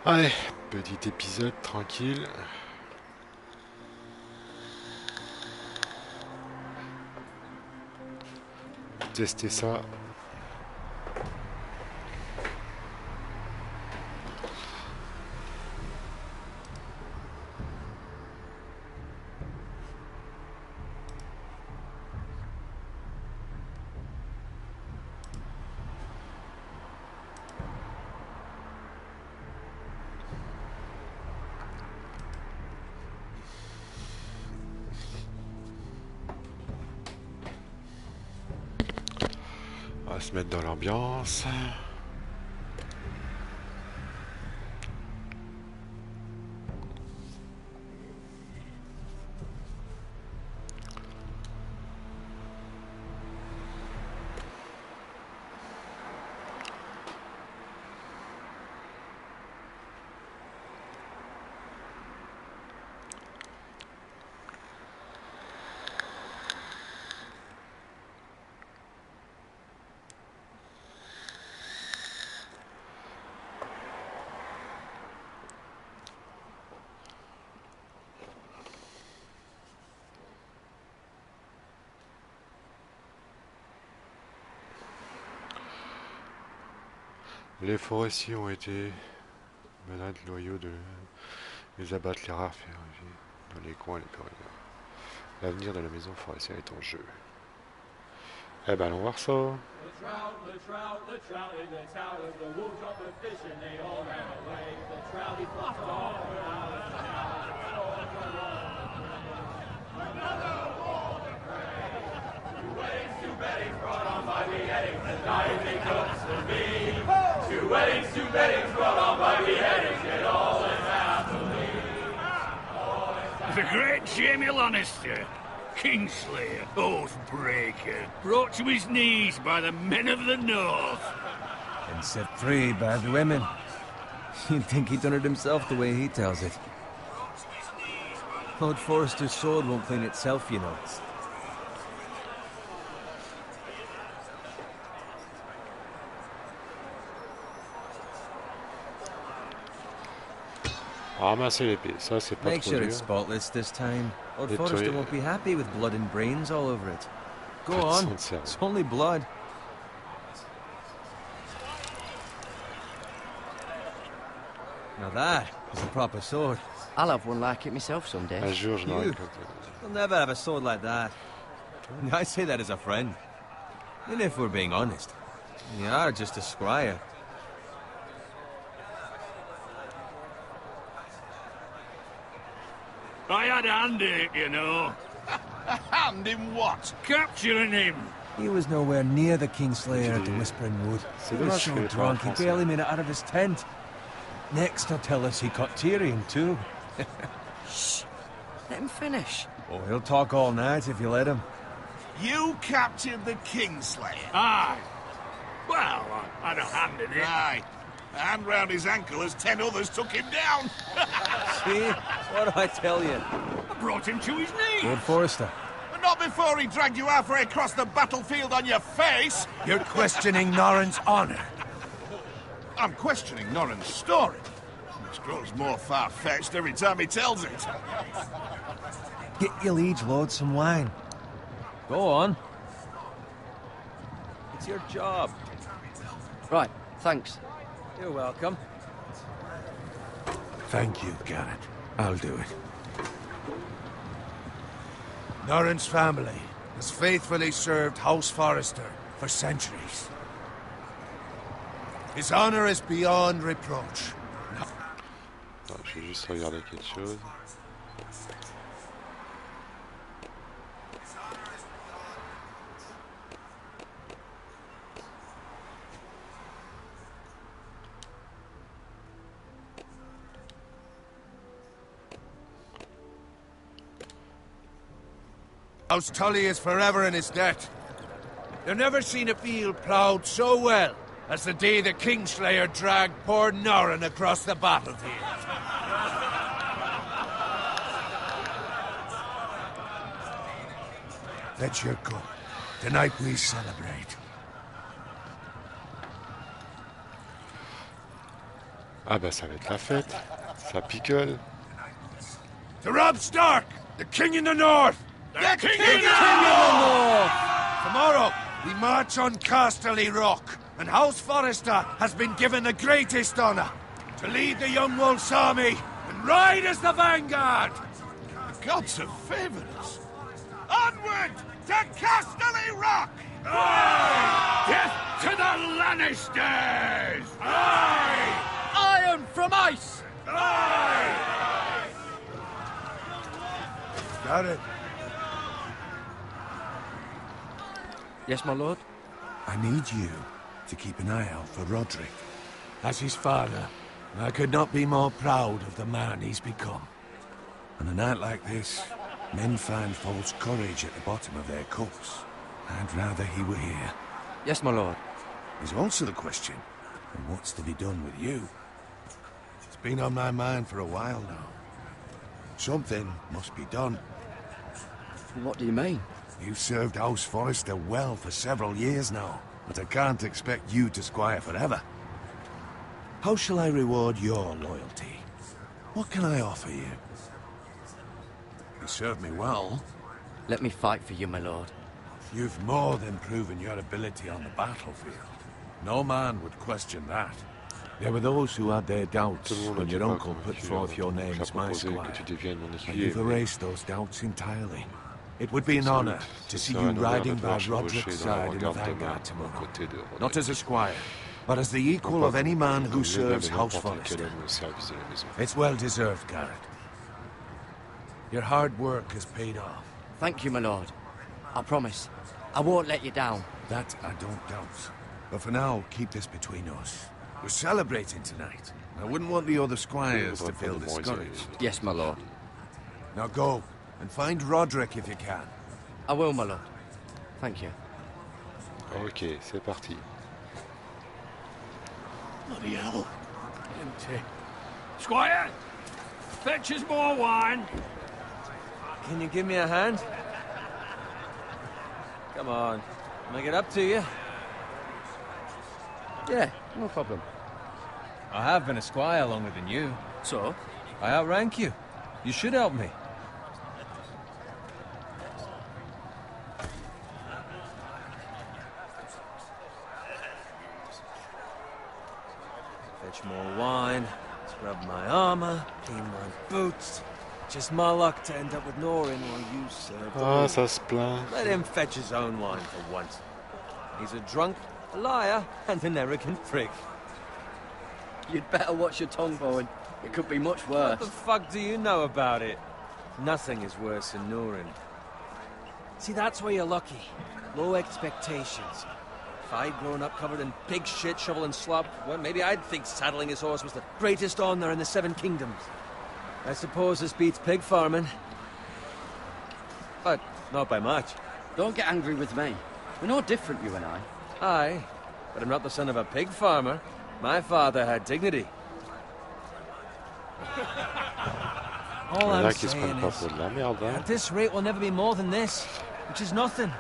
Ouais, petit épisode tranquille. Tester ça. On va se mettre dans l'ambiance. Les forestiers ont été menacés loyaux de les abattre les rares ferrailles dans les coins et les corridors. L'avenir de la maison forestière est en jeu. Eh ben, allons voir ça. The trout in the towers, the wolves dropped the fish and they all ran away. The trout, he fluffed off another war to pray. Two weddings, two beddings brought on by beheadings, and diving cooks for me. Two beddings brought on by beheadings, yet all is happily. The great Jamie Lannister, Kingslayer, Oathbreaker, brought to his knees by the men of the North. And set free by the women. You'd think he done it himself the way he tells it. Lord Forrester's sword won't clean itself, you know. Ramasser l'épée, ça c'est pas Make trop sure dur. it's spotless this time. Lord Nettoyer. Forrester won't be happy with blood and brains all over it. Go on. Sans cerveau. It's only blood. Now that is a proper sword. I'll have one like it myself someday. Un jour, je n'aurai You. que... You'll never have a sword like that. I say that as a friend. And if we're being honest, you are just a squire. I had a hand in it, you know. A hand in what? Capturing him. He was nowhere near the Kingslayer at the Whispering Wood. C'est He was dommage so que les drunk parents he barely made it out of his tent. Next he'll tell us he caught Tyrion too. Shh. Let him finish. Oh, he'll talk all night if you let him. You captured the Kingslayer. Aye. Well, I had a hand in it. Aye. A hand round his ankle as 10 others took him down. See? What do I tell you? I brought him to his knees. Lord Forrester. But not before he dragged you halfway across the battlefield on your face. You're questioning Norrin's honor. I'm questioning Norrin's story, which grows more far-fetched every time he tells it. Get your liege lord some wine. Go on. It's your job. Right, thanks. You're welcome. Thank you, Garrett. I'll do it. Norrin's family has faithfully served House Forrester for centuries. His honor is beyond reproach. Attends, je vais juste regarder quelque chose. House Tully is forever in his debt. You've never seen a field ploughed so well as the day the Kingslayer dragged poor Norrin across the battlefield. Let your go. Tonight we celebrate. Ah bah ça va être la fête. Ça picole. To Robb Stark, the king in the north! The king King of the North! Tomorrow, we march on Casterly Rock, and House Forrester has been given the greatest honor to lead the Young Wolf's army and ride as the vanguard! The gods have favored us. Onward to Casterly Rock! Death to the Lannisters! Iron from ice! Garrett, Yes, my lord? I need you to keep an eye out for Roderick. As his father, I could not be more proud of the man he's become. On a night like this, men find false courage at the bottom of their cups. I'd rather he were here. Yes, my lord. There's also the question of what's to be done with you. It's been on my mind for a while now. Something must be done. What do you mean? You've served House Forrester well for several years now, but I can't expect you to squire forever. How shall I reward your loyalty? What can I offer you? You served me well. Let me fight for you, my lord. You've more than proven your ability on the battlefield. No man would question that. There were those who had their doubts Tout le monde when ne your dit pas uncle put que tu forth your name as as my proposé squire. que tu deviennes mon And écuyer. you've erased those doubts entirely. It would be an Sans honor doute, to ce see serait you un honneur riding de by pouvoir Roderick's chevaucher dans la side in the regarde de vanguard aux tomorrow. côtés de Roderick. Not as a squire, but as the equal of any man who Comme serves l'un de House n'importe quel Forrester. homme au service de la maison. It's well deserved, Garrett. Your hard work has paid off. Thank you, my lord. I promise. I won't let you down. That I don't doubt. But for now, keep this between us. We're celebrating tonight. I wouldn't want the other squires to feel discouraged. Yes, my lord. Now go, and find Roderick if you can. I will, my lord. Thank you. Ok, c'est parti. Bloody hell. Empty. Squire! Fetch us more wine. Can you give me a hand? Come on. Make it up to you. Yeah, no problem. I have been a squire longer than you. So? I outrank you. You should help me. Fetch more wine, scrub my armor, clean my boots. Just my luck to end up with Norin while you serve. Ah, ça se plaint. Let him fetch his own wine for once. He's a drunk, a liar, and an arrogant prick. You'd better watch your tongue, Bowen. It could be much worse. What the fuck do you know about it? Nothing is worse than Norin. See, that's where you're lucky. Low expectations. If I'd grown up covered in pig shit, shovel and slop, well, maybe I'd think saddling his horse was the greatest honor in the Seven Kingdoms. I suppose this beats pig farming. But not by much. Don't get angry with me. We're no different, you and I. Aye, but I'm not the son of a pig farmer. My father had dignity. All Il y en I'm a qui se saying prennent pas is, pour de la merde, hein. at this rate, we'll never be more than this, which is nothing.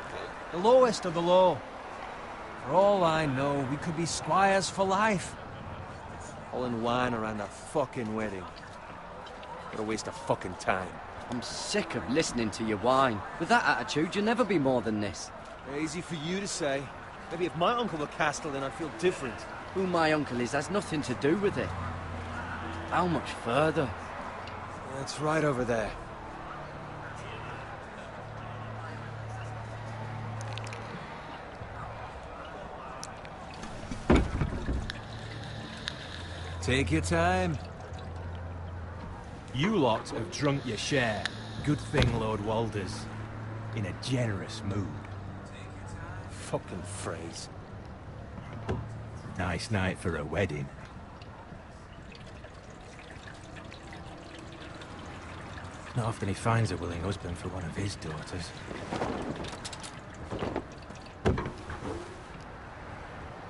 The lowest of the low. For all I know, we could be squires for life. All in wine around a fucking wedding. What a waste of fucking time. I'm sick of listening to your whine. With that attitude, you'll never be more than this. Easy for you to say. Maybe if my uncle were Castellan, I'd feel different. Who my uncle is has nothing to do with it. How much further? It's right over there. Take your time. You lot have drunk your share. Good thing Lord Walder's in a generous mood. Fucking phrase. Nice night for a wedding. Not often he finds a willing husband for one of his daughters.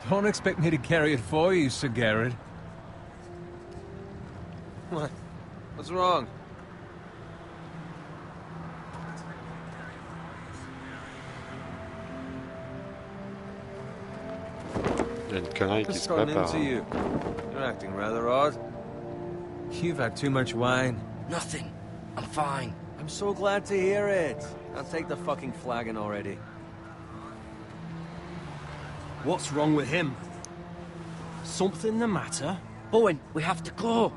Don't expect me to carry it for you, Sir Garrett. What? What's wrong? Il y a une connerie qui What's se gotten prépare. into you? You're acting rather odd. You've had too much wine. Nothing. I'm fine. I'm so glad to hear it. I'll take the fucking flagon already. What's wrong with him? Something the matter? Bowen, we have to go.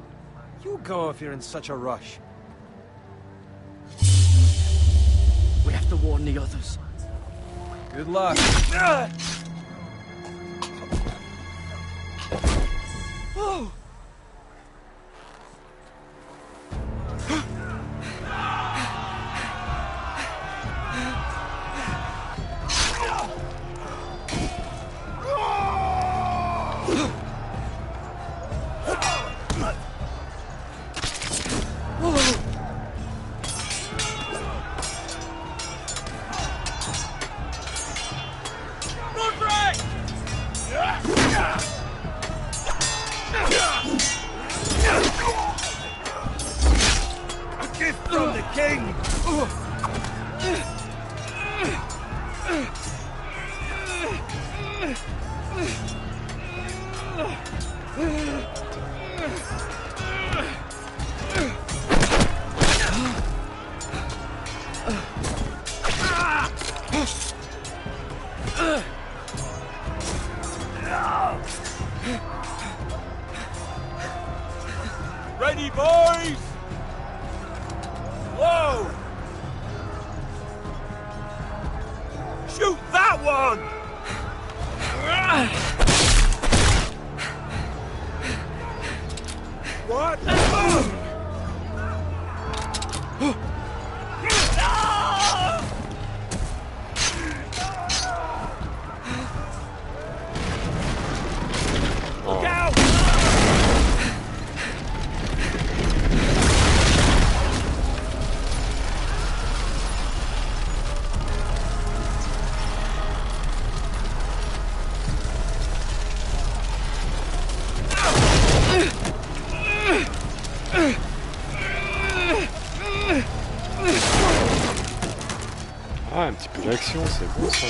You go if you're in such a rush. We have to warn the others. Good luck. Oh. A gift from the king! Ready, boys! Whoa! Shoot that one! What? Look out! Ah, un petit peu d'action, c'est bon ça.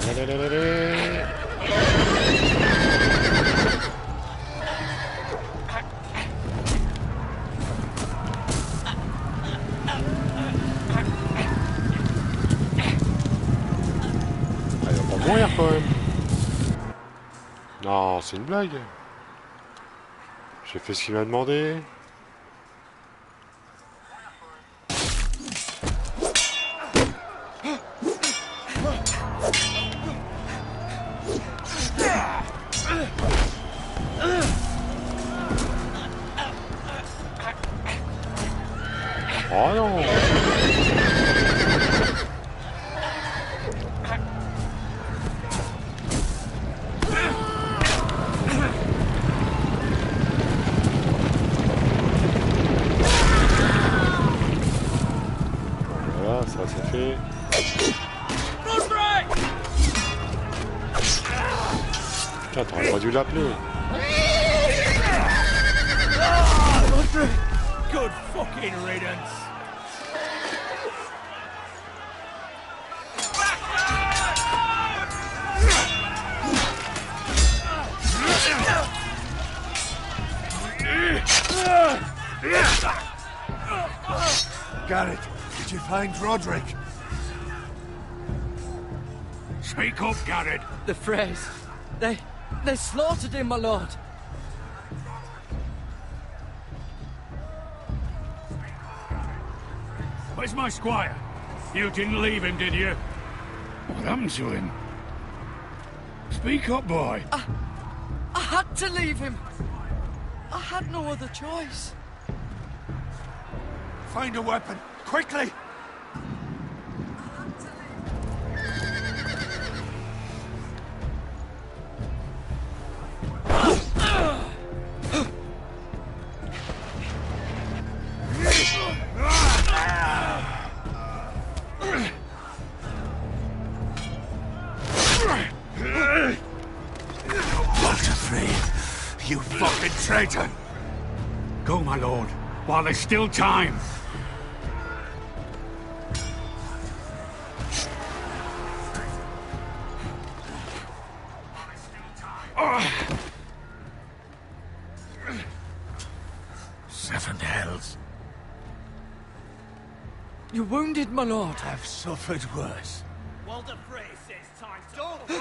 Allez, allez, allez. Ah, il va pas mourir quand même. Non, c'est une blague. J'ai fait ce qu'il m'a demandé. Oh non. Voilà, ça c'est fait. Putain, t'aurais pas dû l'appeler. Good fucking riddance! Garrett, did you find Roderick? Speak up, Garrett. The Freys. They slaughtered him, my lord. Where's my squire? You didn't leave him, did you? What happened to him? Speak up, boy. I had to leave him. I had no other choice. Find a weapon, quickly! Walter Frey, you fucking traitor! Go, my lord, while there's still time. Seven hells. You're wounded, my lord. I've suffered worse. Walder Frey says time to...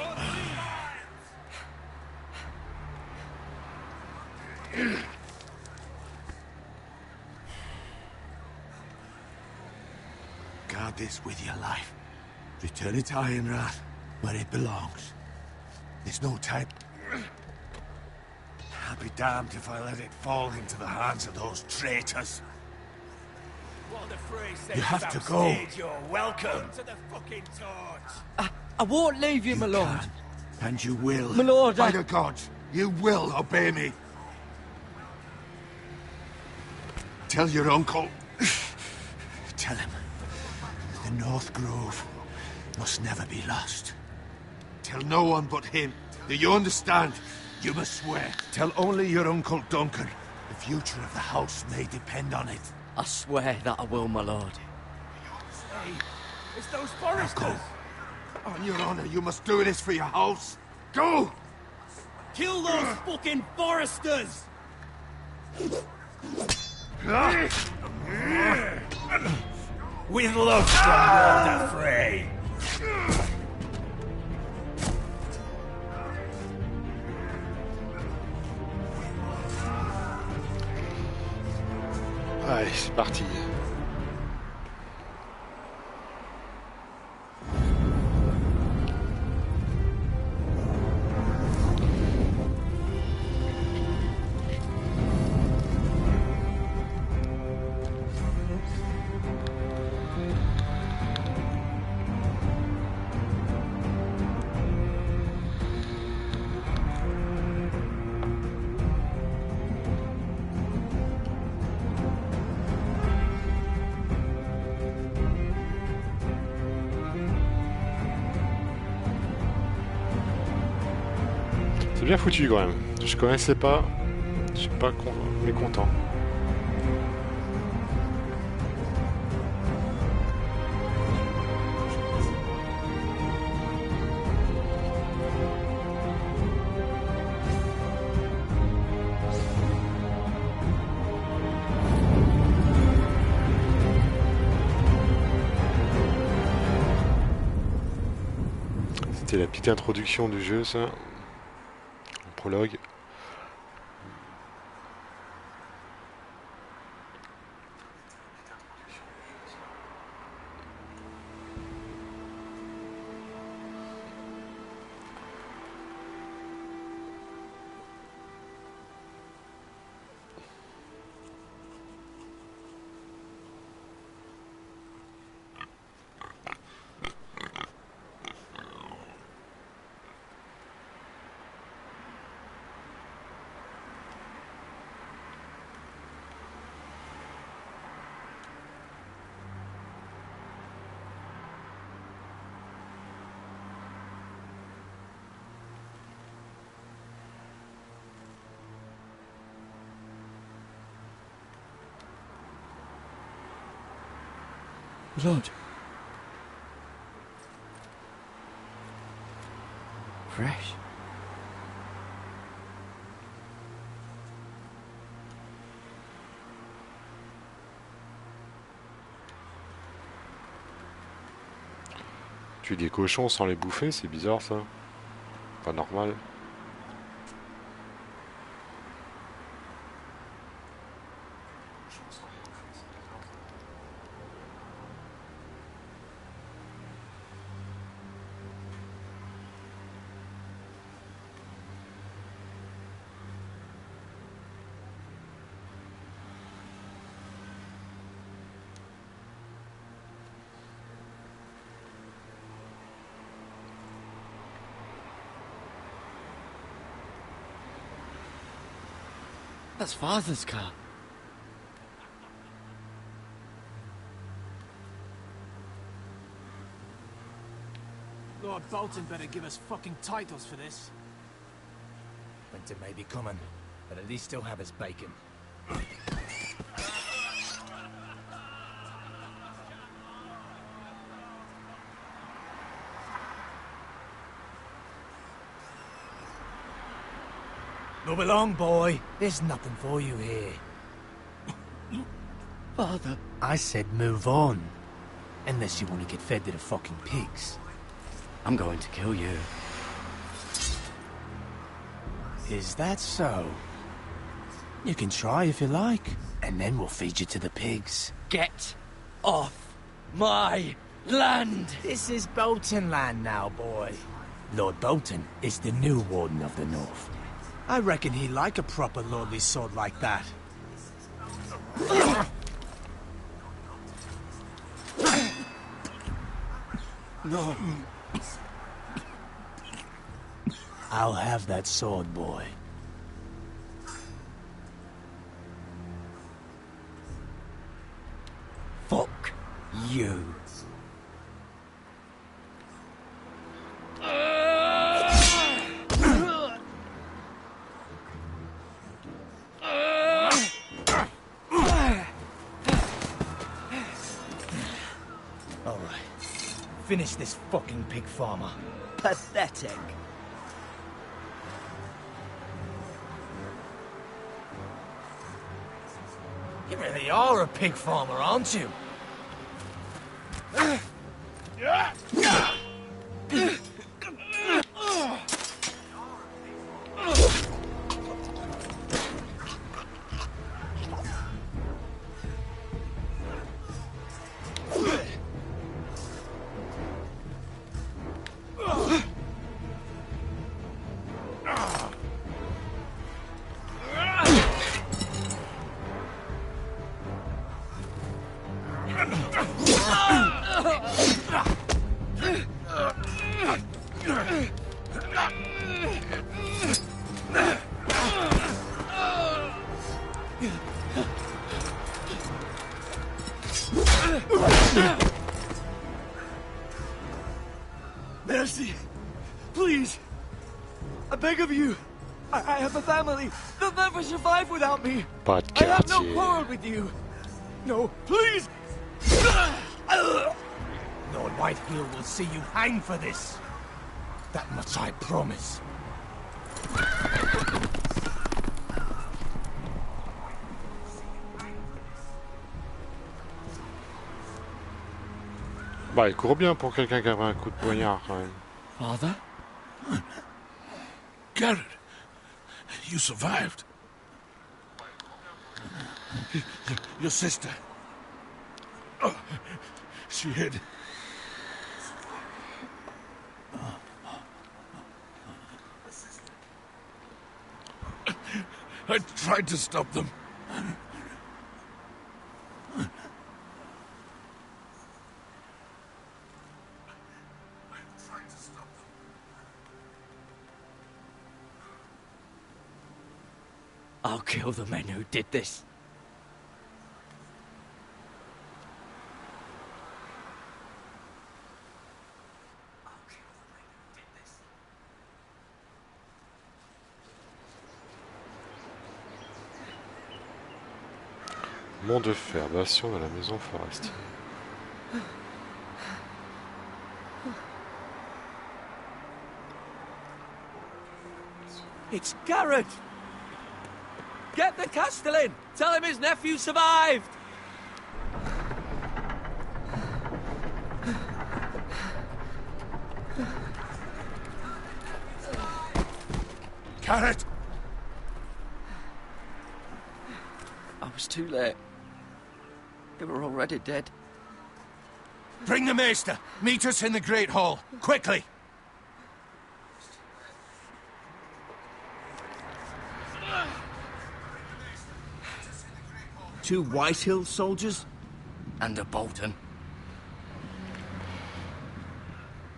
Don't Guard this with your life. Return it to Ironrath, where it belongs. There's no time. I'll be damned if I let it fall into the hands of those traitors. Walder Frey says You have to go. You're welcome to the fucking torch. I won't leave you, my lord. Can, and you will. My lord, By the gods, you will obey me. Tell your uncle. Tell him. The North Grove must never be lost. Tell no one but him. Do you understand? You must swear. Tell only your Uncle Duncan. The future of the house may depend on it. I swear that I will, my lord. Hey, it's those foresters. Go. On your honor, you must do this for your house. Go! Kill those fucking foresters! With love from Walder Frey. Allez, c'est parti. C'est bien foutu quand même. Je connaissais pas. Je suis pas mécontent. C'était la petite introduction du jeu, ça. Prologue. Lord. Fresh. Tuer des cochons sans les bouffer, c'est bizarre ça. Pas normal. That's Father's car. Lord Bolton better give us fucking titles for this. Winter may be coming, but at least he'll have his bacon. Move along, boy. There's nothing for you here. Father. I said move on. Unless you want to get fed to the fucking pigs. I'm going to kill you. Is that so? You can try if you like, and then we'll feed you to the pigs. Get off my land! This is Bolton land now, boy. Lord Bolton is the new Warden of the North. I reckon he'd like a proper lordly sword like that. No. I'll have that sword, boy. Fuck you. All right. Finish this fucking pig farmer. Pathetic. You really are a pig farmer, aren't you? Mercy! Please! I beg of you! I have a family! They'll never survive without me! Pas de I have no quartier. quarrel with you! No, please! Lord Whitehill will see you hang for this. That much I promise. Bah, il court bien pour quelqu'un qui avait un coup de poignard, quand même. Father? Garrett, you survived. Your sister. Oh, she hid. I tried to stop them. I'll kill the men who did this. Mont de fer, bastion de la maison forestière. It's Garrett! Get the Castellan! Tell him his nephew survived! Garrett! I was too late. They were already dead. Bring the maester. Meet us in the Great Hall. Quickly! Two Whitehill soldiers? And a Bolton.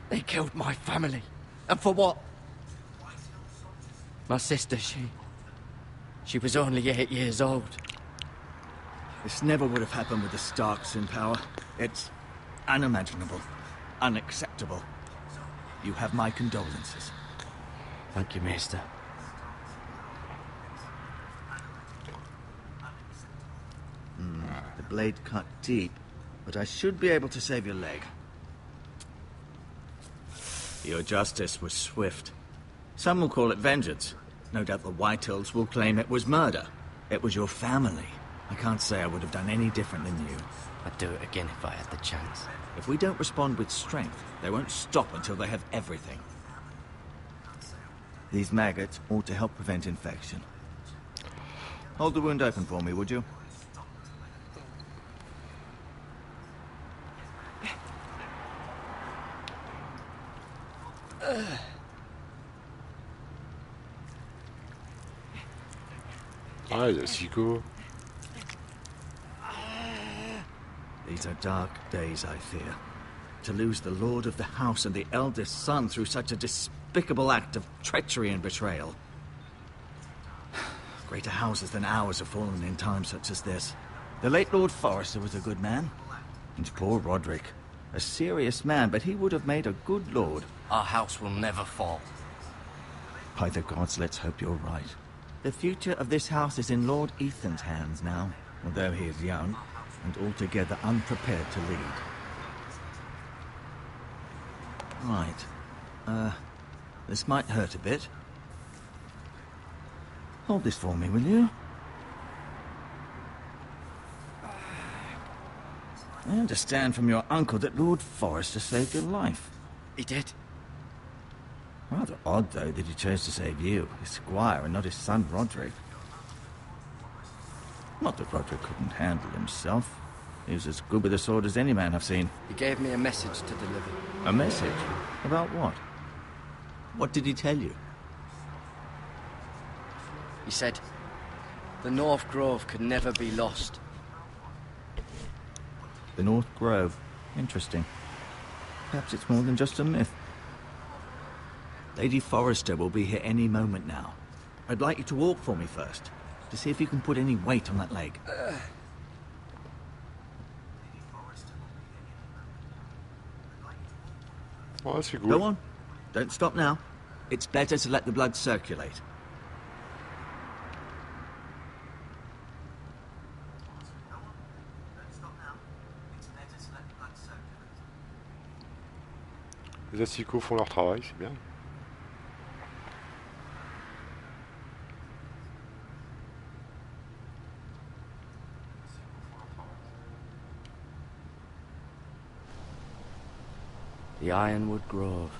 They killed my family. And for what? My sister, she was only 8 years old. This never would have happened with the Starks in power. It's unimaginable. Unacceptable. You have my condolences. Thank you, Maester. The blade cut deep, but I should be able to save your leg. Your justice was swift. Some will call it vengeance. No doubt the Whitehills will claim it was murder. It was your family. I can't say I would have done any different than you. I'd do it again if I had the chance. If we don't respond with strength, they won't stop until they have everything. These maggots ought to help prevent infection. Hold the wound open for me, would you? Ah, il y a Siko. These are dark days, I fear. To lose the lord of the house and the eldest son through such a despicable act of treachery and betrayal. Greater houses than ours have fallen in times such as this. The late Lord Forrester was a good man. And poor Roderick. A serious man, but he would have made a good lord. Our house will never fall. By the gods, let's hope you're right. The future of this house is in Lord Ethan's hands now, although he is young and altogether unprepared to lead. Right. This might hurt a bit. Hold this for me, will you? I understand from your uncle that Lord Forrester saved your life. He did. Rather odd, though, that he chose to save you, his squire, and not his son Roderick. Not that Roderick couldn't handle himself. He was as good with a sword as any man I've seen. He gave me a message to deliver. A message? About what? What did he tell you? He said, the North Grove could never be lost. The North Grove? Interesting. Perhaps it's more than just a myth. Lady Forrester will be here any moment now. I'd like you to walk for me first, to see if you can put any weight on that leg. Oh, c'est cool. Go on. Don't stop now. It's better to let the blood circulate. Les asticots font leur travail, c'est bien. The Ironwood Grove.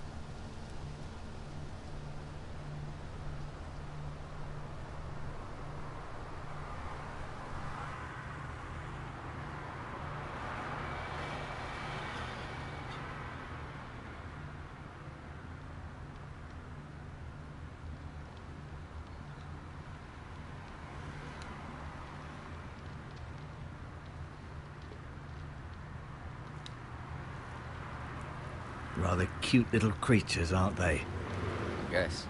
Rather cute little creatures, aren't they? Yes.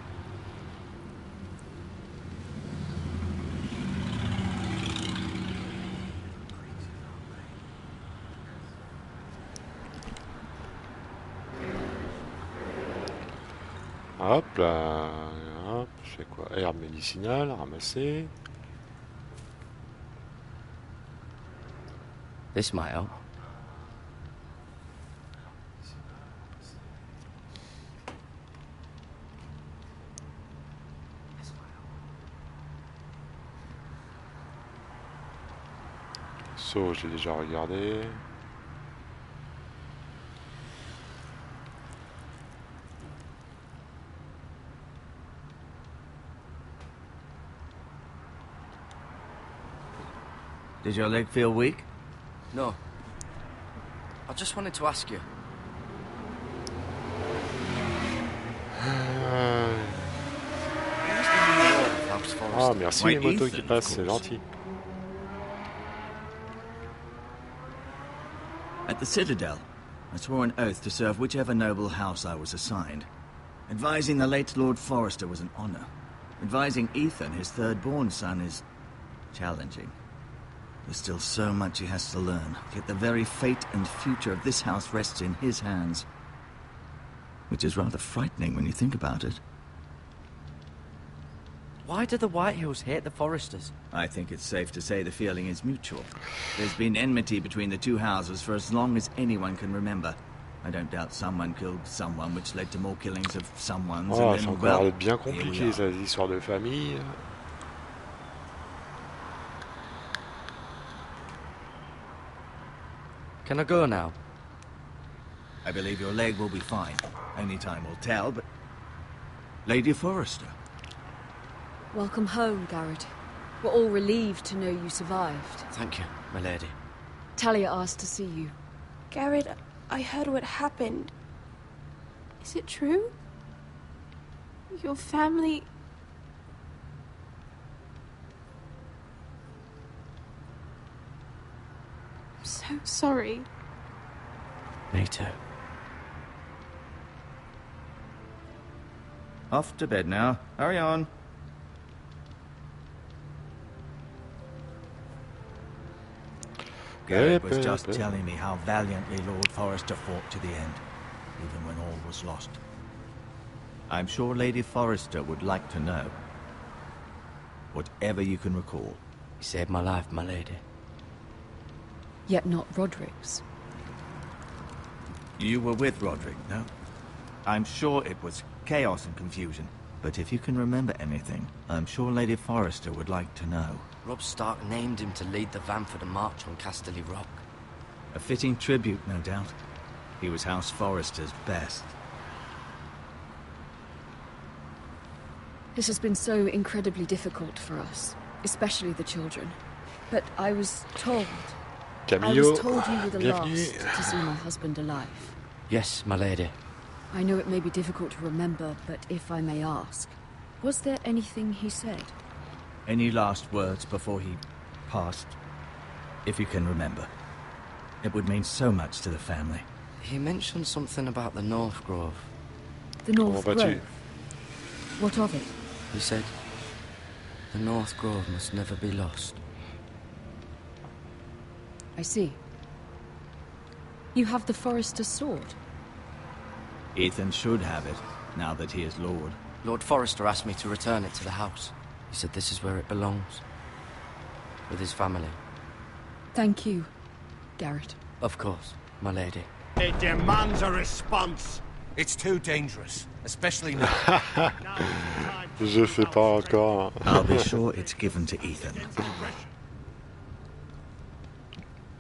Hop là, hop, c'est quoi? Herbe médicinale, ramasser. This might help. So, j'ai déjà regardé. Did your leg feel weak? No. I just wanted to ask you. Ah, merci les motos qui passent, c'est gentil. At the Citadel, I swore an oath to serve whichever noble house I was assigned. Advising the late Lord Forrester was an honor. Advising Ethan, his third-born son, is challenging. There's still so much he has to learn, yet the very fate and future of this house rests in his hands. Which is rather frightening when you think about it. Why do the Whitehills hate the Forresters? I think it's safe to say the feeling is mutual. There's been enmity between the two houses for as long as anyone can remember. I don't doubt someone killed someone, which led to more killings of someone's, Oh, and c'est then, encore well, bien here we compliqué, are. ça, les histoires de famille. Can I go now? I believe your leg will be fine. Only time will tell, but... Lady Forrester. Welcome home, Garrett. We're all relieved to know you survived. Thank you, my lady. Talia asked to see you. Garrett, I heard what happened. Is it true? Your family... I'm so sorry. Me too. Off to bed now. Hurry on. Garrett was just telling me how valiantly Lord Forrester fought to the end, even when all was lost. I'm sure Lady Forrester would like to know. Whatever you can recall. You saved my life, my lady. Yet not Roderick's. You were with Roderick, no? I'm sure it was chaos and confusion. But if you can remember anything, I'm sure Lady Forrester would like to know. Robb Stark named him to lead the van for the march on Casterly Rock. A fitting tribute, no doubt. He was House Forrester's best. This has been so incredibly difficult for us, especially the children. But I was told... Camillo, I was told you were the bienvenue. last to see my husband alive. Yes, my lady. I know it may be difficult to remember, but if I may ask, was there anything he said? Any last words before he passed? If you can remember. It would mean so much to the family. He mentioned something about the North Grove. The North Grove? What of it? He said, the North Grove must never be lost. I see. You have the Forrester's sword. Ethan should have it, now that he is Lord. Lord Forrester asked me to return it to the house. He said this is where it belongs. With his family. Thank you, Garrett. Of course, my lady. It demands a response. It's too dangerous, especially now. Je sais pas encore. I'll be sure it's given to Ethan.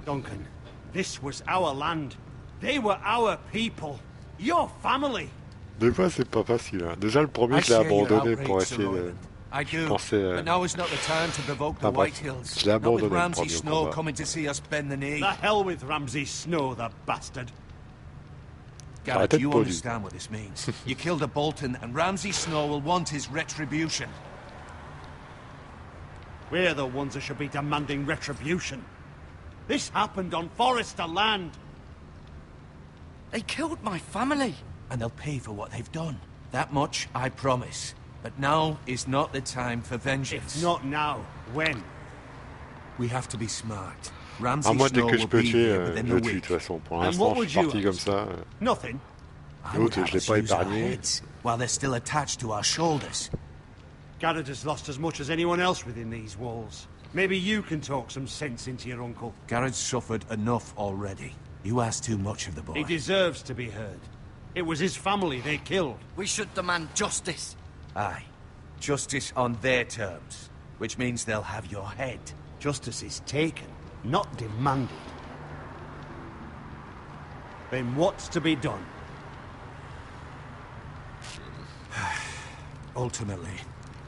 Duncan, this was our land. They were our people. Your family. Des fois, c'est pas facile. Hein. Déjà, le premier, je l'ai abandonné pour essayer de... I do, pensais, but now is not the time to provoke the bref, Whitehills. je l'ai Not with abandonné le Ramsay premier Snow combat. coming to see us bend the knee. The hell with Ramsay Snow, the bastard. Garrett, Arrêtez de you polir. understand what this means. You killed a Bolton, and Ramsay Snow will want his retribution. We're the ones that should be demanding retribution. This happened on Forrester land. They killed my family. And they'll pay for what they've done. That much, I promise. But now is not the time for vengeance. If not now, when? We have to be smart. À Ramsay moi, dès Snow que je will peux be tuer, here within je a tue de week. toute façon. Pour And l'instant, what je would suis you parti comme ça. Nothing. I would L'autre, have je l'ai us pas use our épargné. heads while they're still attached to our shoulders. Garrett has lost as much as anyone else within these walls. Maybe you can talk some sense into your uncle. Garrett's suffered enough already. You ask too much of the boy. He deserves to be heard. It was his family they killed. We should demand justice. Aye. Justice on their terms. Which means they'll have your head. Justice is taken, not demanded. Then what's to be done? Ultimately,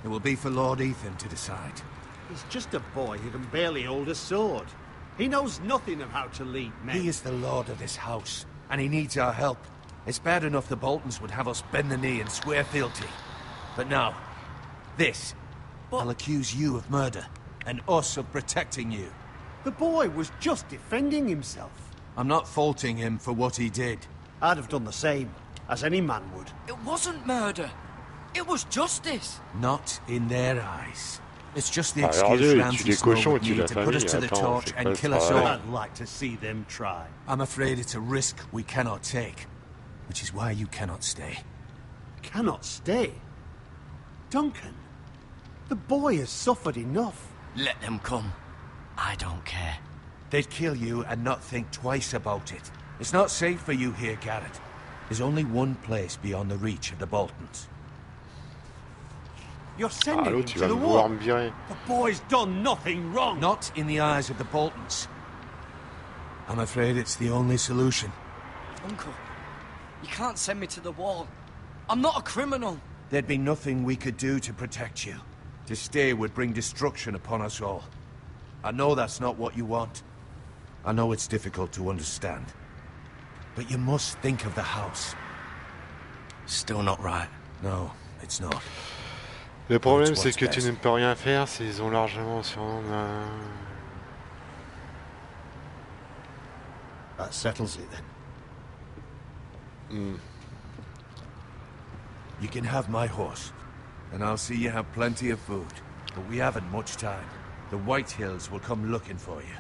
it will be for Lord Ethan to decide. He's just a boy who can barely hold a sword. He knows nothing of how to lead men. He is the lord of this house, and he needs our help. It's bad enough the Boltons would have us bend the knee and swear fealty. But now, this. I'll accuse you of murder, and us of protecting you. The boy was just defending himself. I'm not faulting him for what he did. I'd have done the same, as any man would. It wasn't murder. It was justice. Not in their eyes. It's just the Ah, alors, excuse lui, il Ramsay tue des Snow cochons, would il tue need la to put us famille. to the Attends, torch c'est and pas kill us pareil. all. I'd like to see them try. I'm afraid it's a risk we cannot take, which is why you cannot stay. Cannot stay? Duncan, the boy has suffered enough. Let them come. I don't care. They'd kill you and not think twice about it. It's not safe for you here, Garrett. There's only one place beyond the reach of the Boltons. You're sending him tu to vas the me vouloir war. me virer. The boy's done nothing wrong. Not in the eyes of the Boltons. I'm afraid it's the only solution. Uncle, you can't send me to the wall. I'm not a criminal. There'd be nothing we could do to protect you. To stay would bring destruction upon us all. I know that's not what you want. I know it's difficult to understand. But you must think of the house. Still not right. No, it's not. Le problème, c'est que tu ne peux rien faire s'ils ont largement sur main. That settles it then. You can have my horse, and I'll see you have plenty of food. But we haven't much time. The White Hills will come looking for you.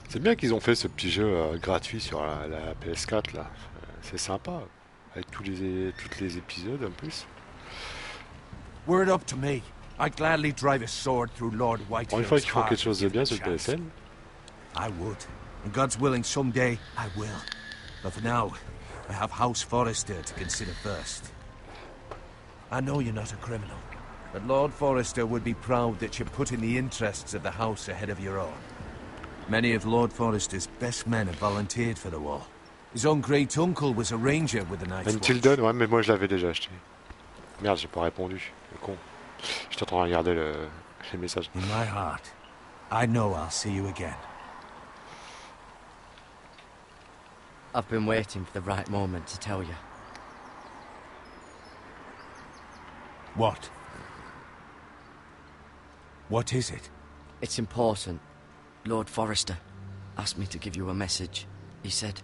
C'est bien qu'ils ont fait ce petit jeu gratuit sur la PS4 là. C'est sympa. Avec toutes les épisodes en plus. Were it up to me, I'd gladly drive a sword through Lord Whitehill's Une fois qu'ils font heart quelque chose de if bien given sur the le chance. PSN. I would. And God's willing, someday I will. But for now, I have House Forrester to consider first. I know you're not a criminal, but Lord Forrester would be proud that you're putting the interests of the house ahead of your own. Many of Lord Forrester's best men have volunteered for the war. His own great uncle was a ranger with the Night's Watch. Tilden, ouais, mais moi je l'avais déjà acheté. Merde, j'ai pas répondu. Le con. J'étais en train de regarder les messages. In my heart, I know I'll see you again. I've been waiting for the right moment to tell you. What? What is it? It's important. Lord Forrester asked me to give you a message. He said,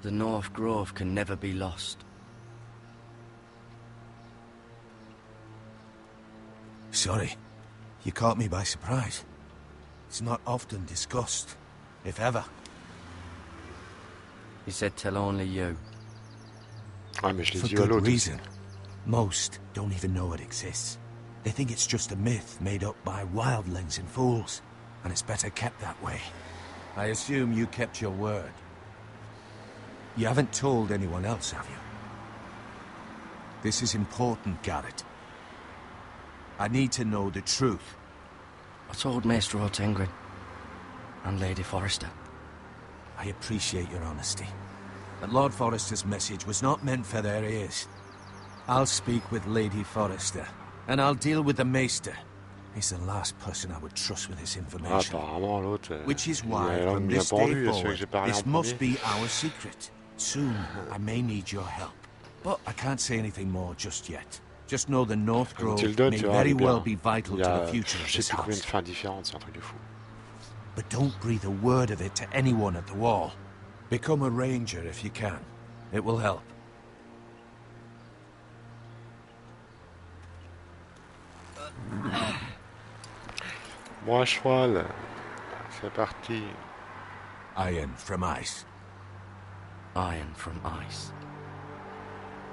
the North Grove can never be lost. Sorry. You caught me by surprise. It's not often discussed, if ever. He said tell only you. Ah, mais je l'ai For dit à good l'autre. reason. Most don't even know it exists. They think it's just a myth made up by wildlings and fools, and it's better kept that way. I assume you kept your word. You haven't told anyone else, have you? This is important, Garrett. I need to know the truth. I told Maester Otengrin and Lady Forrester. I appreciate your honesty. But Lord Forrester's message was not meant for their ears. I'll speak with Lady Forrester, and I'll deal with the Maester. He's the last person I would trust with this Ah, information. apparemment l'autre. Which is il why, a la langue from bien this day pendue, celui que forward, j'ai parlé this en must premier. be our secret. Soon, I may need your help. But I can't say anything more just yet. Just know the North Comme Grove Tilden, may tu vois, very il est bien. well be vital Il y to a the future of je sais this plus combien house. de fins différentes, c'est un truc de fou. But don't breathe a word of it to anyone at the wall. Become a ranger if you can. It will help. Bon, à cheval. C'est parti. Iron from ice. Iron from ice.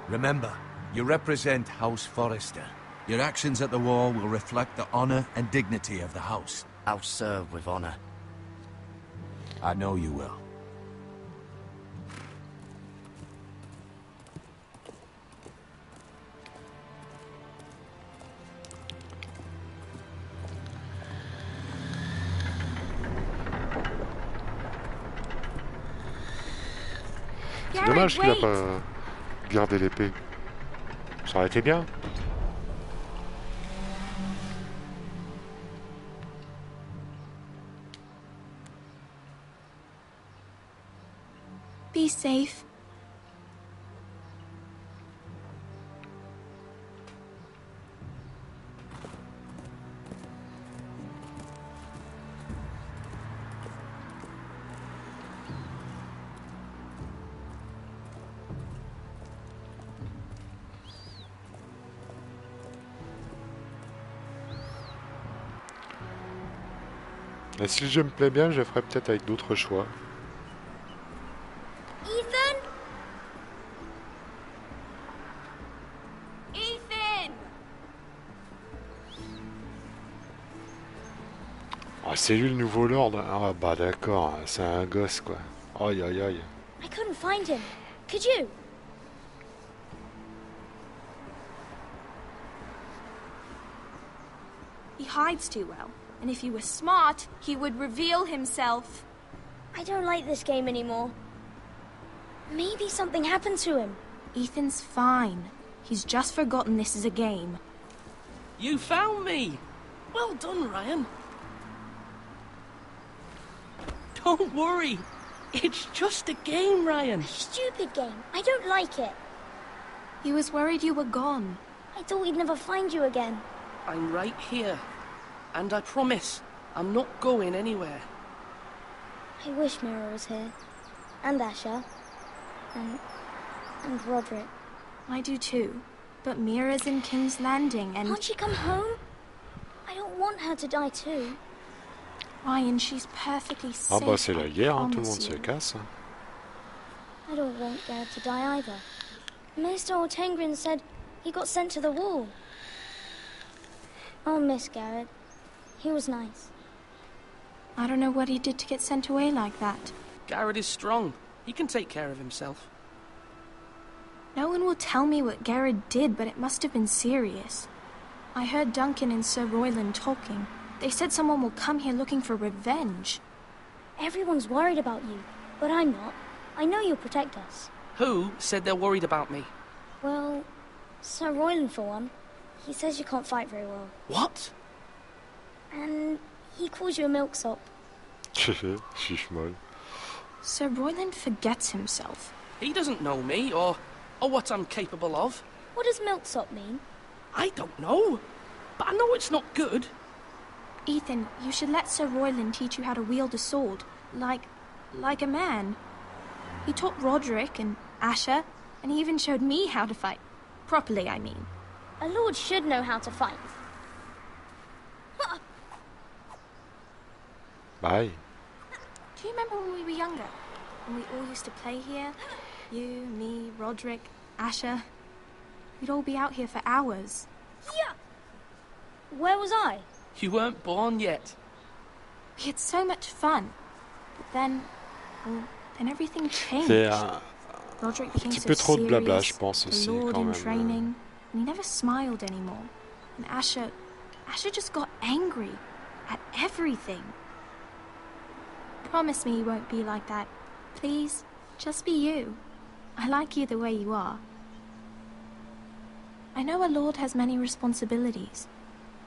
Remember, you represent House Forrester. Your actions at the wall will reflect the honor and dignity of the house. I'll serve with honor. I know you will. C'est dommage qu'il a pas gardé l'épée. Ça aurait été bien. Be safe. Et si le jeu me plaît bien, je le ferai peut-être avec d'autres choix. Ethan? Ethan! c'est lui le nouveau lord. Ah bah d'accord, c'est un gosse quoi. Aïe aïe aïe. I couldn't find him. Could you? He hides too well, and if he were smart, he would reveal himself. I don't like this game anymore. Maybe something happened to him. Ethan's fine. He's just forgotten this is a game. You found me! Well done, Ryan. Don't worry. It's just a game, Ryan. A stupid game. I don't like it. He was worried you were gone. I thought we'd never find you again. I'm right here. And I promise, I'm not going anywhere. I wish Mira was here. And Asher. And Roderick. I do too. But Mira's in King's Landing and... Can't she come home? I don't want her to die too. Ryan, she's perfectly safe. Ah bah c'est la guerre, hein, tout le monde se casse. I don't want Garrett to die either. Mr. Ortengrin said he got sent to the wall. I'll miss Garrett. He was nice. I don't know what he did to get sent away like that. Garrett is strong. He can take care of himself. No one will tell me what Garrett did, but it must have been serious. I heard Duncan and Sir Royland talking. They said someone will come here looking for revenge. Everyone's worried about you, but I'm not. I know you'll protect us. Who said they're worried about me? Well, Sir Royland for one. He says you can't fight very well. What? And he calls you a milksop. Chiche-molle. Sir Royland forgets himself. He doesn't know me, or what I'm capable of. What does milksop mean? I don't know, but I know it's not good. Ethan, you should let Sir Royland teach you how to wield a sword, like a man. He taught Roderick and Asher, and he even showed me how to fight. Properly, I mean. A lord should know how to fight. Bye. Do you remember when we were younger? When we all used to play here? You, me, Roderick, Asher. We'd all be out here for hours. Yeah. Where was I? You weren't born yet. We had so much fun. But then everything changed. C'est un Roderick became petit so peu trop de blabla, serious, je pense aussi, the Lord quand in même. training, and he never smiled anymore. And Asher just got angry at everything. Promise me you won't be like that. Please, just be you. I like you the way you are. I know a lord has many responsibilities,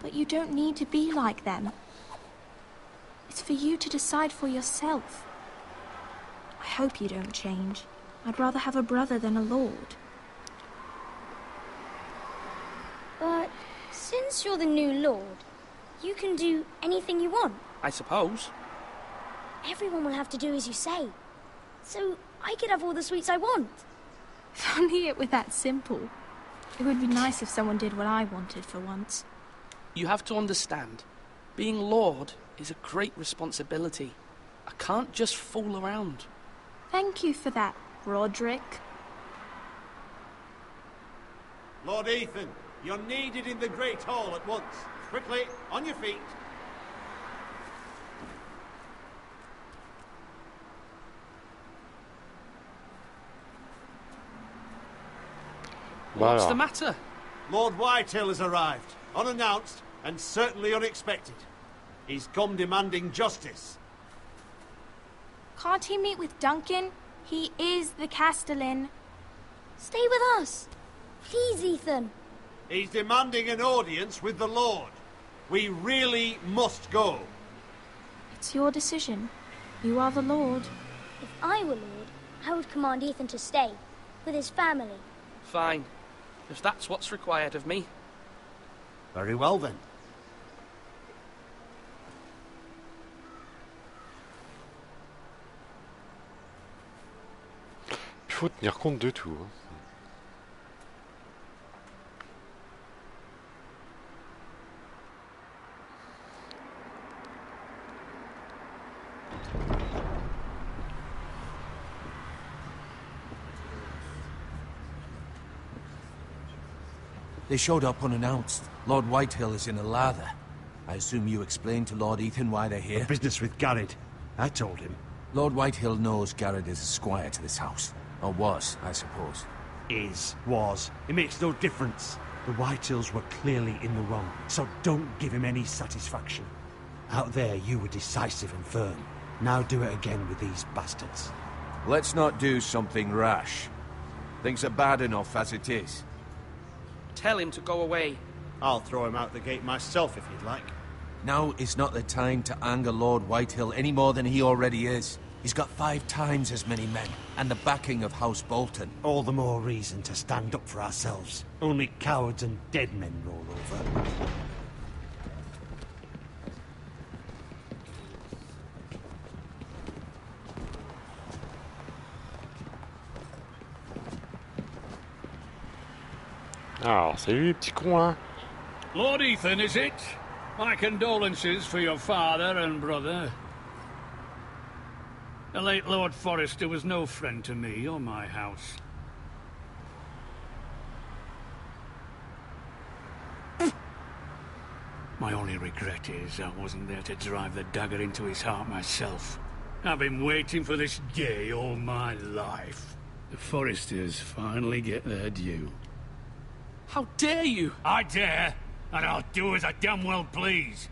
but you don't need to be like them. It's for you to decide for yourself. I hope you don't change. I'd rather have a brother than a lord. But since you're the new lord, you can do anything you want. I suppose. Everyone will have to do as you say. So I could have all the sweets I want. If only it were that simple. It would be nice if someone did what I wanted for once. You have to understand, being Lord is a great responsibility. I can't just fool around. Thank you for that, Roderick. Lord Ethan, you're needed in the Great Hall at once. Quickly, on your feet. What's Voilà. the matter? Lord Whitehill has arrived, unannounced and certainly unexpected. He's come demanding justice. Can't he meet with Duncan? He is the Castellan. Stay with us. Please, Ethan. He's demanding an audience with the Lord. We really must go. It's your decision. You are the Lord. If I were Lord, I would command Ethan to stay, with his family. Fine. If that's what's required of me. Very well then. Il faut tenir compte de tout. Hein. They showed up unannounced. Lord Whitehill is in a lather. I assume you explained to Lord Ethan why they're here? The business with Garrett. I told him. Lord Whitehill knows Garrett is a squire to this house. Or was, I suppose. Was. It makes no difference. The Whitehills were clearly in the wrong, so don't give him any satisfaction. Out there, you were decisive and firm. Now do it again with these bastards. Let's not do something rash. Things are bad enough as it is. Tell him to go away. I'll throw him out the gate myself if you'd like. Now is not the time to anger Lord Whitehill any more than he already is. He's got 5 times as many men, and the backing of House Bolton. All the more reason to stand up for ourselves. Only cowards and dead men roll over. Alors, salut les petits cons, hein? Lord Ethan, is it? My condolences for your father and brother. The late Lord Forrester was no friend to me or my house. My only regret is I wasn't there to drive the dagger into his heart myself. I've been waiting for this day all my life. The Forresters finally get their due. How dare you? I dare, and I'll do as I damn well please.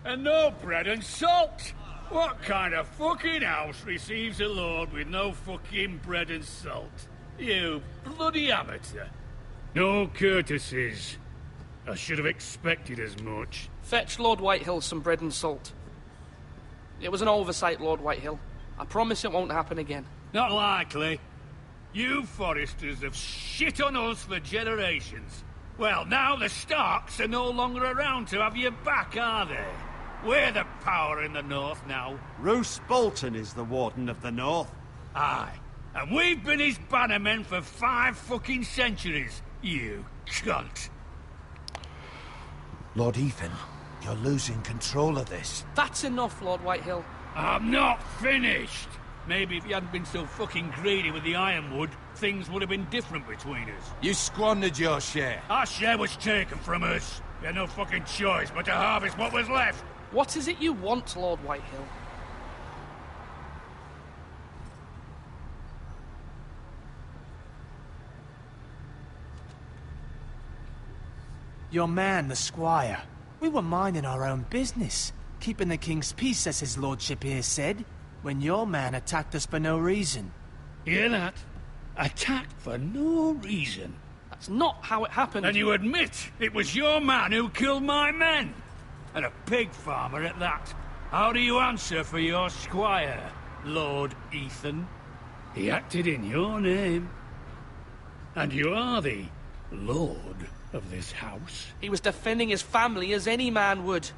And no bread and salt! What kind of fucking house receives a lord with no fucking bread and salt? You bloody amateur. No courtesies. I should have expected as much. Fetch Lord Whitehill some bread and salt. It was an oversight, Lord Whitehill. I promise it won't happen again. Not likely. You Forresters have shit on us for generations. Well, now the Starks are no longer around to have you back, are they? We're the power in the north now. Roose Bolton is the Warden of the North. Aye. And we've been his bannermen for 5 fucking centuries, you cunt. Lord Ethan, you're losing control of this. That's enough, Lord Whitehill. I'm not finished. Maybe if you hadn't been so fucking greedy with the ironwood, things would have been different between us. You squandered your share. Our share was taken from us. We had no fucking choice but to harvest what was left. What is it you want, Lord Whitehill? Your man, the squire. We were minding our own business, keeping the king's peace, as his lordship here said, when your man attacked us for no reason. Hear that? Attacked for no reason. That's not how it happened. And you admit it was your man who killed my men? And a pig farmer at that. How do you answer for your squire, Lord Ethan? He acted in your name. And you are the lord of this house. He was defending his family as any man would.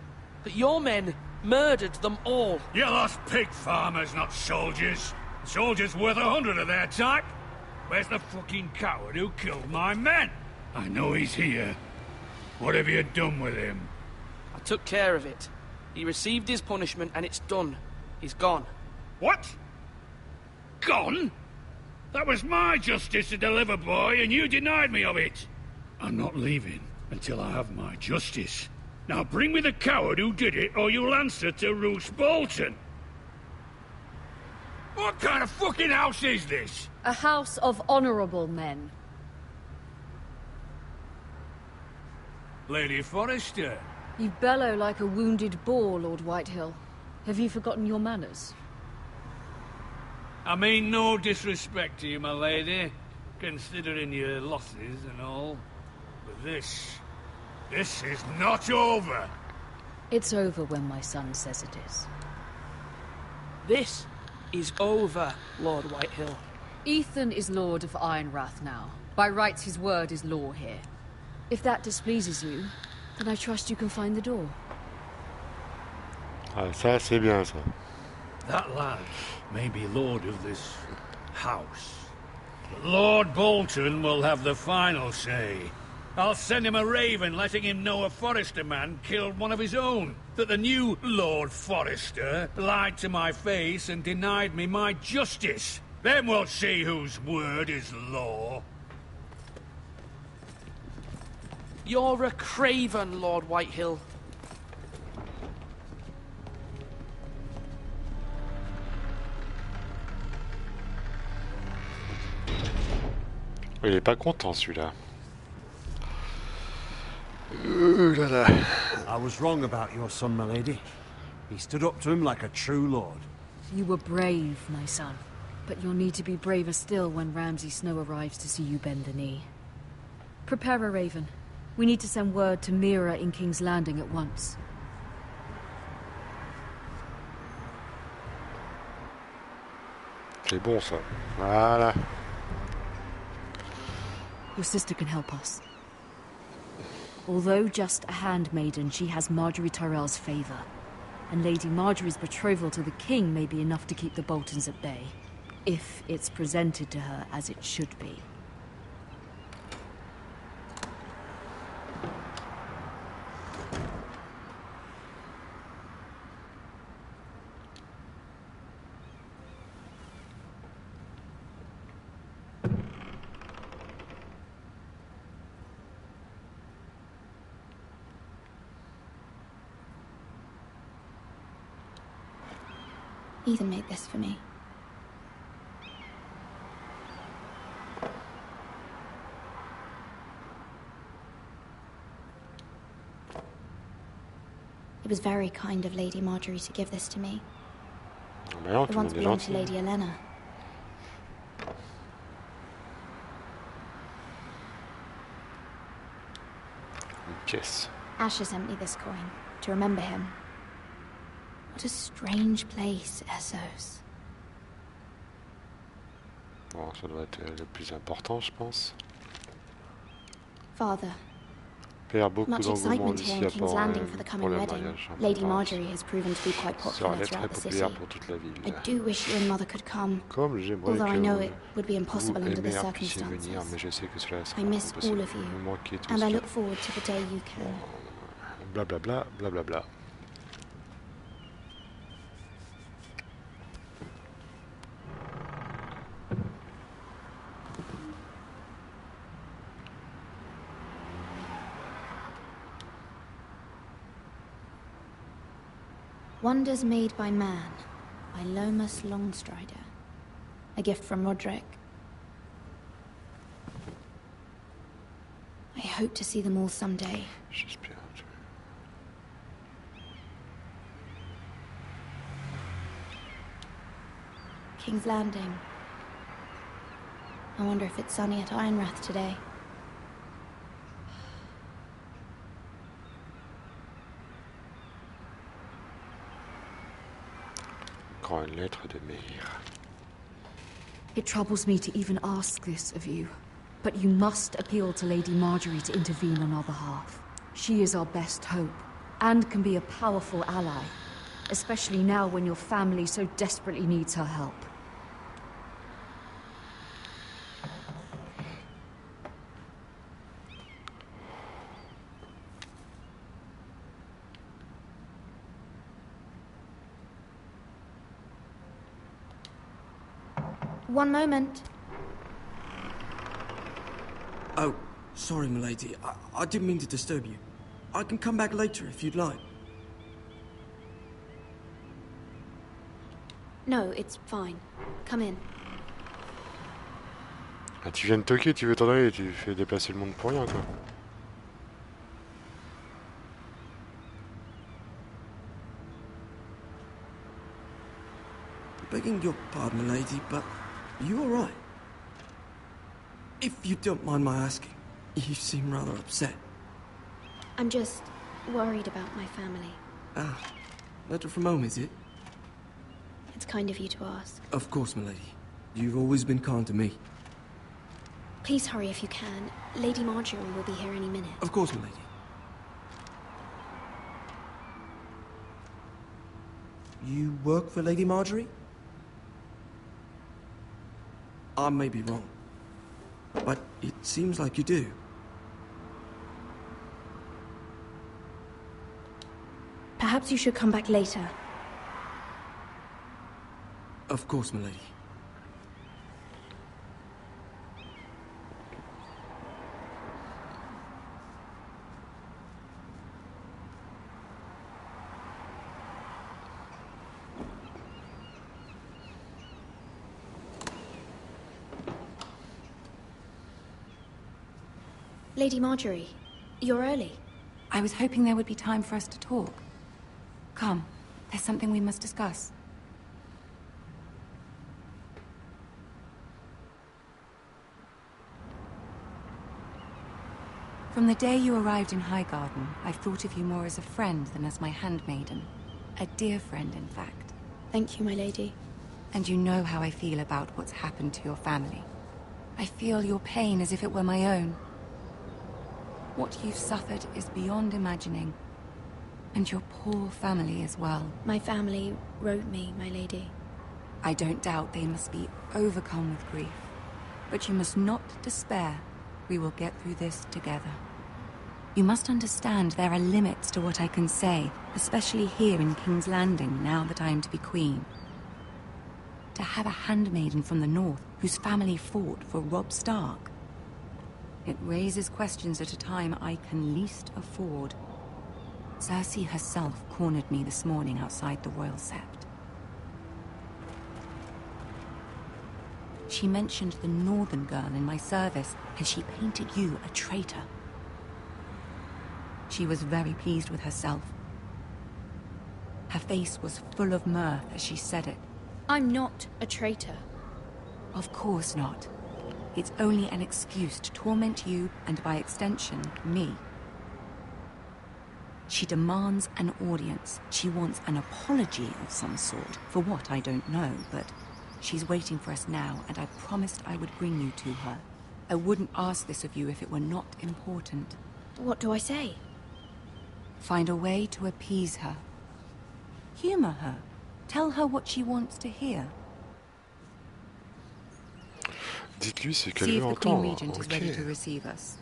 But your men murdered them all. You lost pig farmers, not soldiers. Soldiers worth 100 of their type. Where's the fucking coward who killed my men? I know he's here. What have you done with him? I took care of it. He received his punishment and it's done. He's gone. What? Gone? That was my justice to deliver, boy, and you denied me of it. I'm not leaving until I have my justice. Now bring me the coward who did it, or you'll answer to Roose Bolton. What kind of fucking house is this? A house of honorable men. Lady Forrester. You bellow like a wounded boar, Lord Whitehill. Have you forgotten your manners? I mean no disrespect to you, my lady, considering your losses and all. But this is not over. It's over when my son says it is. This is over, Lord Whitehill. Ethan is Lord of Ironrath now. By rights, his word is law here. If that displeases you, then I trust you can find the door. Ah, ça, c'est bien, ça. That lad may be lord of this house. But Lord Bolton will have the final say. I'll send him a raven letting him know a Forrester man killed one of his own. That the new Lord Forrester lied to my face and denied me my justice. Then we'll see whose word is law. You're a craven, Lord Whitehill. Il est pas content celui-là. Là là. I was wrong about your son, my lady. He stood up to him like a true lord. You were brave, my son. But you'll need to be braver still when Ramsay Snow arrives to see you bend the knee. Prepare a raven. We need to send word to Mira in King's Landing at once. C'est bon ça. Voilà. Your sister can help us. Although just a handmaiden, she has Marjorie Tyrell's favor. And Lady Marjorie's betrothal to the king may be enough to keep the Boltons at bay. If it's presented to her as it should be. Ethan made this for me. It was very kind of Lady Marjorie to give this to me. Non, It once belonged to Lady Elena. Une pièce. Asher sent me this coin to remember him. What a strange place, Essos. Bon, ça doit être le plus important, je pense. Father, Père, beaucoup much d'engouement excitement here ici in King's Landing for the pour coming le wedding. mariage. Lady Marjorie has proven to be quite Ça popular allait être très throughout the city. populaire pour toute la ville. I do wish you and Mother could come. Comme j'aimerais Although I know que it would be impossible vous under et the mère puissiez venir, circumstances. mais je sais que cela sera I miss impossible. all of you, Vous manquez tous. and I look forward to the day you can. Blablabla, blablabla. Wonders Made by Man, by Lomas Longstrider. A gift from Roderick. I hope to see them all someday. J'espère. King's Landing. I wonder if it's sunny at Ironrath today. Encore une lettre de Meir. It troubles me to even ask this of you, but you must appeal to Lady Marjorie to intervene on our behalf. She is our best hope, and can be a powerful ally, especially now when your family so desperately needs her help. One moment. Oh, sorry, milady. I didn't mean to disturb you. I can come back later if you'd like. No, it's fine. Come in. Ah, tu viens de toquer, tu veux t'en aller et tu fais déplacer le monde pour rien, quoi. Begging your pardon, milady, but are you alright? If you don't mind my asking, you seem rather upset. I'm just worried about my family. Ah, letter from home, is it? It's kind of you to ask. Of course, milady. You've always been kind to me. Please hurry if you can. Lady Marjorie will be here any minute. Of course, milady. You work for Lady Marjorie? I may be wrong, but it seems like you do. Perhaps you should come back later. Of course, milady. Lady Marjorie, you're early. I was hoping there would be time for us to talk. Come, there's something we must discuss. From the day you arrived in Highgarden, I've thought of you more as a friend than as my handmaiden. A dear friend, in fact. Thank you, my lady. And you know how I feel about what's happened to your family. I feel your pain as if it were my own. What you've suffered is beyond imagining. And your poor family as well. My family wrote me, my lady. I don't doubt they must be overcome with grief. But you must not despair. We will get through this together. You must understand there are limits to what I can say, especially here in King's Landing, now that I am to be queen. To have a handmaiden from the north whose family fought for Robb Stark. It raises questions at a time I can least afford. Cersei herself cornered me this morning outside the Royal Sept. She mentioned the northern girl in my service, and she painted you a traitor. She was very pleased with herself. Her face was full of mirth as she said it. I'm not a traitor. Of course not. It's only an excuse to torment you, and by extension, me. She demands an audience. She wants an apology of some sort. For what, I don't know, but she's waiting for us now, and I promised I would bring you to her. I wouldn't ask this of you if it were not important. What do I say? Find a way to appease her. Humor her. Tell her what she wants to hear. Dites-lui ce qu'elle See if veut the Queen entendre. Regent is ready to Ok. receive us.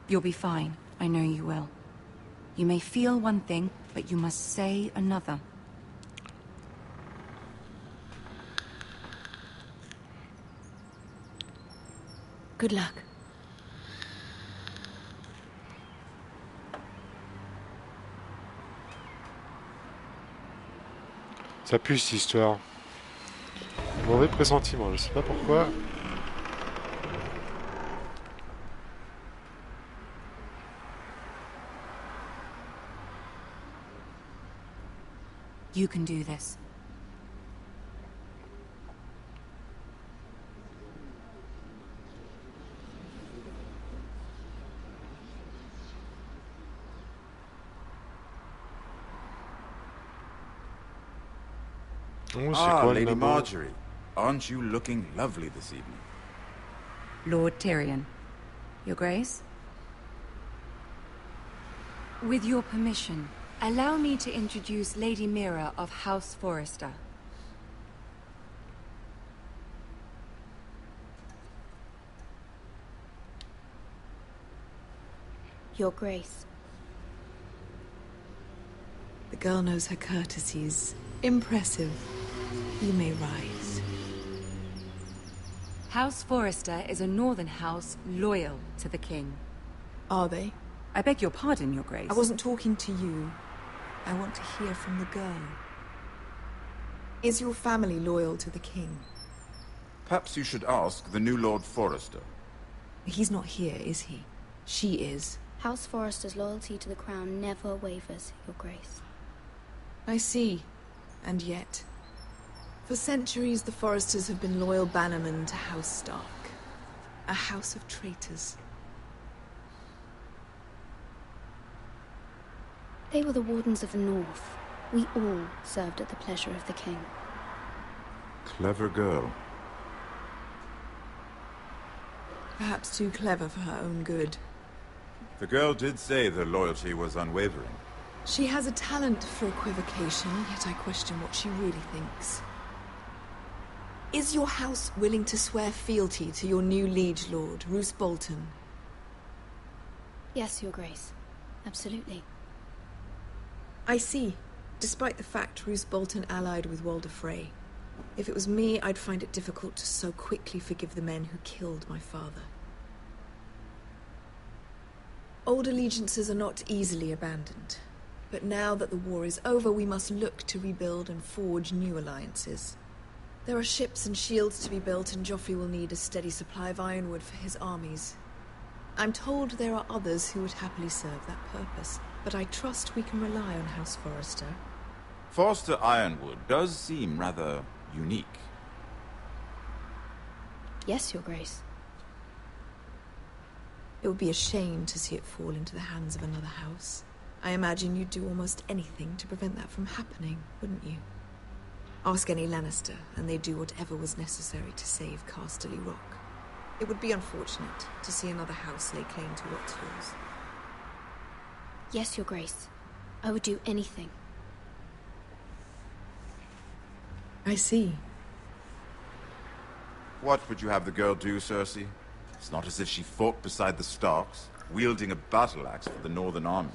You'll be fine. I know you will. You may feel one thing, but you must say another. Good luck. Ça pue cette histoire. Mauvais pressentiment, je sais pas pourquoi. You can do this. Lady Marjorie. Aren't you looking lovely this evening? Lord Tyrion. Your Grace? With your permission, allow me to introduce Lady Mira of House Forrester. Your Grace. The girl knows her courtesies. Impressive. You may rise. House Forrester is a northern house loyal to the king. Are they? I beg your pardon, Your Grace. I wasn't talking to you. I want to hear from the girl. Is your family loyal to the king? Perhaps you should ask the new Lord Forrester. He's not here, is he? She is. House Forrester's loyalty to the crown never wavers, Your Grace. I see. And yet, for centuries the Forresters have been loyal bannermen to House Stark. A house of traitors. They were the Wardens of the North. We all served at the pleasure of the king. Clever girl. Perhaps too clever for her own good. The girl did say their loyalty was unwavering. She has a talent for equivocation, yet I question what she really thinks. Is your house willing to swear fealty to your new liege lord, Roose Bolton? Yes, Your Grace. Absolutely. I see. Despite the fact Roose Bolton allied with Walder Frey. If it was me, I'd find it difficult to so quickly forgive the men who killed my father. Old allegiances are not easily abandoned. But now that the war is over, we must look to rebuild and forge new alliances. There are ships and shields to be built, and Joffrey will need a steady supply of ironwood for his armies. I'm told there are others who would happily serve that purpose, but I trust we can rely on House Forrester. Forrester Ironwood does seem rather unique. Yes, Your Grace. It would be a shame to see it fall into the hands of another house. I imagine you'd do almost anything to prevent that from happening, wouldn't you? Ask any Lannister, and they'd do whatever was necessary to save Casterly Rock. It would be unfortunate to see another house lay claim to what's yours. Yes, Your Grace. I would do anything. I see. What would you have the girl do, Cersei? It's not as if she fought beside the Starks, wielding a battle axe for the Northern Army.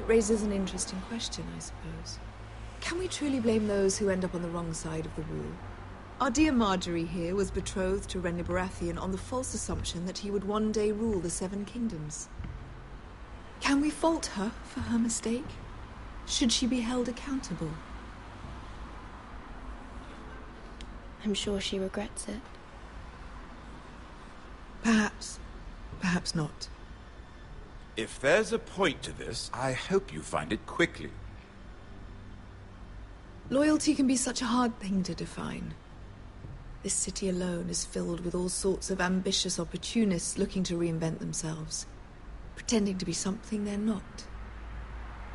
It raises an interesting question, I suppose. Can we truly blame those who end up on the wrong side of the wall? Our dear Marjorie here was betrothed to Renly Baratheon on the false assumption that he would one day rule the Seven Kingdoms. Can we fault her for her mistake? Should she be held accountable? I'm sure she regrets it. Perhaps. Perhaps not. If there's a point to this, I hope you find it quickly. Loyalty can be such a hard thing to define. This city alone is filled with all sorts of ambitious opportunists looking to reinvent themselves, pretending to be something they're not.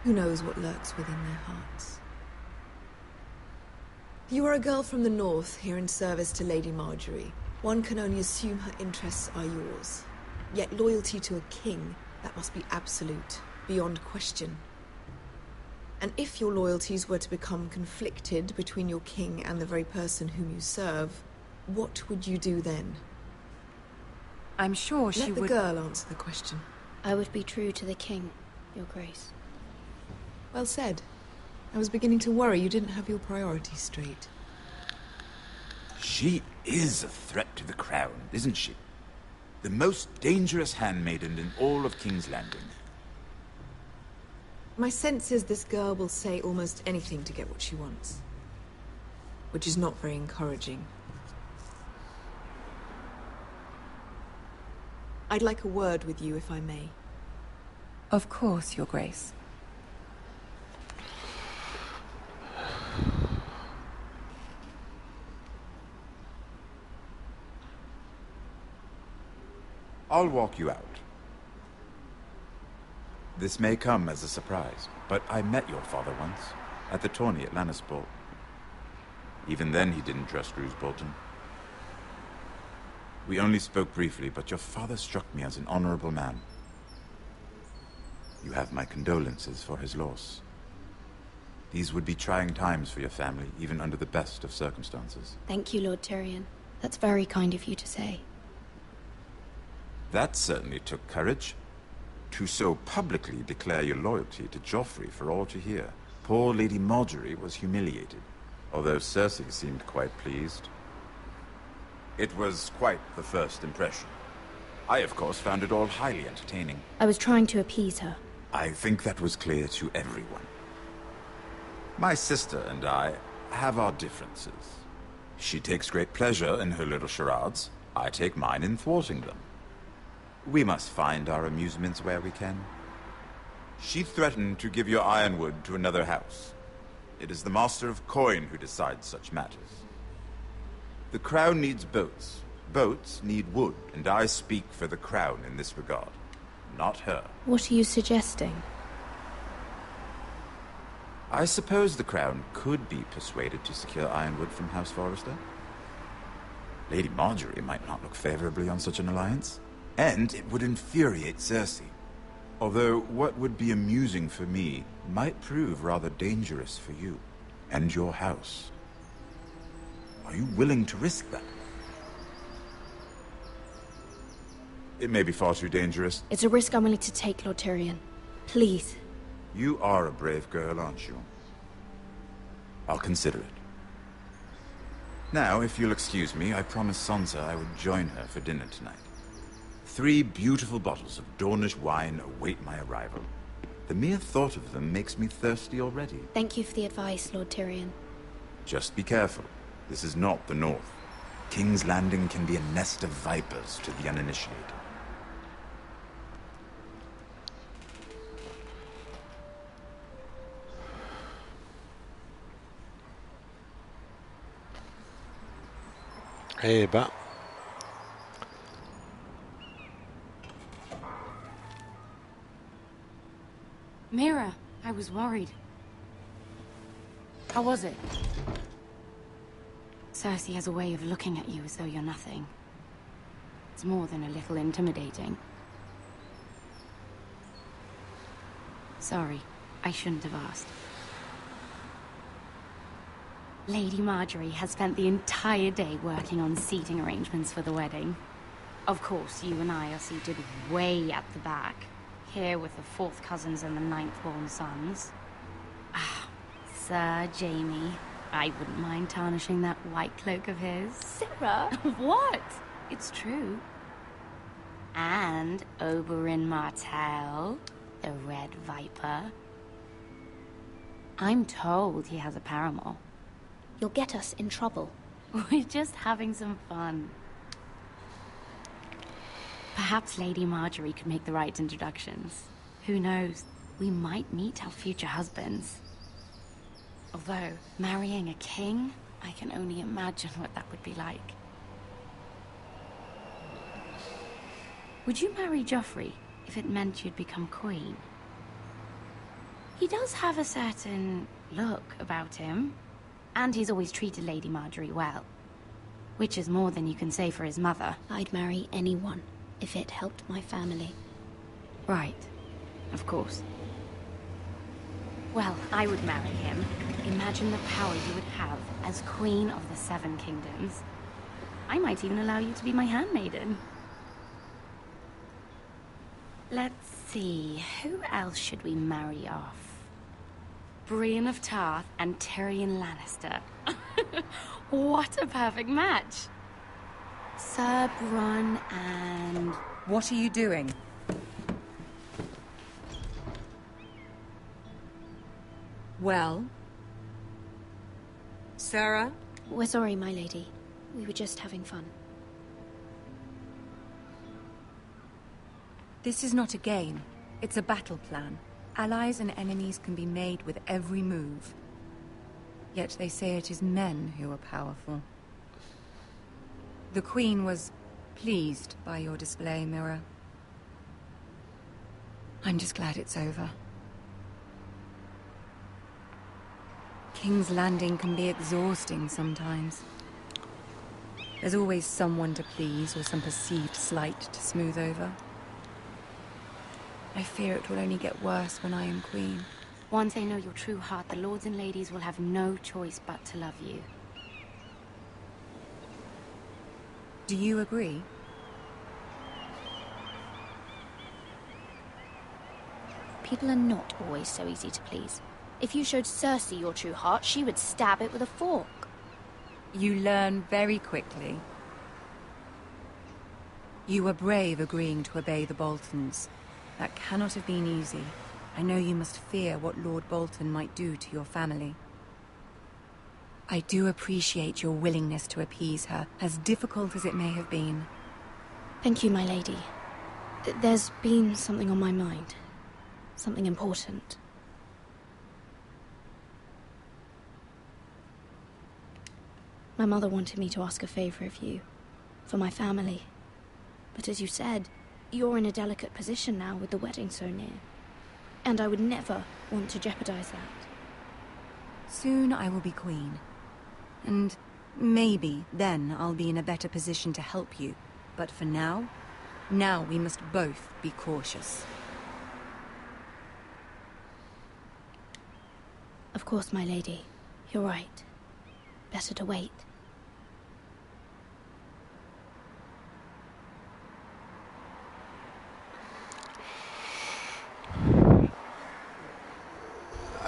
Who knows what lurks within their hearts? You are a girl from the north, here in service to Lady Marjorie. One can only assume her interests are yours. Yet loyalty to a king, that must be absolute, beyond question. And if your loyalties were to become conflicted between your king and the very person whom you serve, what would you do then? I'm sure she would... Let the girl answer the question. I would be true to the king, Your Grace. Well said. I was beginning to worry you didn't have your priorities straight. She is a threat to the crown, isn't she? The most dangerous handmaiden in all of King's Landing. My sense is this girl will say almost anything to get what she wants. Which is not very encouraging. I'd like a word with you, if I may. Of course, Your Grace. I'll walk you out. This may come as a surprise, but I met your father once, at the tourney at Lannisport. Even then he didn't trust Roose Bolton. We only spoke briefly, but your father struck me as an honorable man. You have my condolences for his loss. These would be trying times for your family, even under the best of circumstances. Thank you, Lord Tyrion. That's very kind of you to say. That certainly took courage. To so publicly declare your loyalty to Joffrey for all to hear. Poor Lady Marjorie was humiliated, although Cersei seemed quite pleased. It was quite the first impression. I, of course, found it all highly entertaining. I was trying to appease her. I think that was clear to everyone. My sister and I have our differences. She takes great pleasure in her little charades. I take mine in thwarting them. We must find our amusements where we can. She threatened to give your ironwood to another house. It is the Master of Coin who decides such matters. The Crown needs boats. Boats need wood, and I speak for the Crown in this regard, not her. What are you suggesting? I suppose the Crown could be persuaded to secure ironwood from House Forrester. Lady Marjorie might not look favorably on such an alliance. And it would infuriate Cersei. Although what would be amusing for me might prove rather dangerous for you and your house. Are you willing to risk that? It may be far too dangerous. It's a risk I'm willing to take, Lord Tyrion. Please. You are a brave girl, aren't you? I'll consider it. Now, if you'll excuse me, I promised Sansa I would join her for dinner tonight. 3 beautiful bottles of Dornish wine await my arrival. The mere thought of them makes me thirsty already. Thank you for the advice, Lord Tyrion. Just be careful. This is not the North. King's Landing can be a nest of vipers to the uninitiated. Eh ben. Mira, I was worried. How was it? Cersei has a way of looking at you as though you're nothing. It's more than a little intimidating. Sorry, I shouldn't have asked. Lady Margaery has spent the entire day working on seating arrangements for the wedding. Of course, you and I are seated way at the back, here with the 4th cousins and the 9th-born sons. Ah, Sir Jaime. I wouldn't mind tarnishing that white cloak of his. Sarah? What? It's true. And Oberyn Martell, the Red Viper. I'm told he has a paramour. You'll get us in trouble. We're just having some fun. Perhaps Lady Margaery could make the right introductions. Who knows? We might meet our future husbands. Although, marrying a king, I can only imagine what that would be like. Would you marry Joffrey if it meant you'd become queen? He does have a certain look about him. And he's always treated Lady Margaery well. Which is more than you can say for his mother. I'd marry anyone if it helped my family. Right. Of course. Well, I would marry him. Imagine the power you would have as Queen of the 7 Kingdoms. I might even allow you to be my handmaiden. Let's see, who else should we marry off? Brienne of Tarth and Tyrion Lannister. What a perfect match! Sir Bronn and... What are you doing? Well? Sarah? We're sorry, my lady. We were just having fun. This is not a game. It's a battle plan. Allies and enemies can be made with every move. Yet they say it is men who are powerful. The Queen was pleased by your display, Mira. I'm just glad it's over. King's Landing can be exhausting sometimes. There's always someone to please or some perceived slight to smooth over. I fear it will only get worse when I am queen. Once I know your true heart, the lords and ladies will have no choice but to love you. Do you agree? People are not always so easy to please. If you showed Cersei your true heart, she would stab it with a fork. You learn very quickly. You were brave agreeing to obey the Boltons. That cannot have been easy. I know you must fear what Lord Bolton might do to your family. I do appreciate your willingness to appease her, as difficult as it may have been. Thank you, my lady. There's been something on my mind. Something important. My mother wanted me to ask a favor of you. For my family. But as you said, you're in a delicate position now with the wedding so near. And I would never want to jeopardize that. Soon I will be queen. And maybe then I'll be in a better position to help you. But for now we must both be cautious. Of course, my lady. You're right. Better to wait.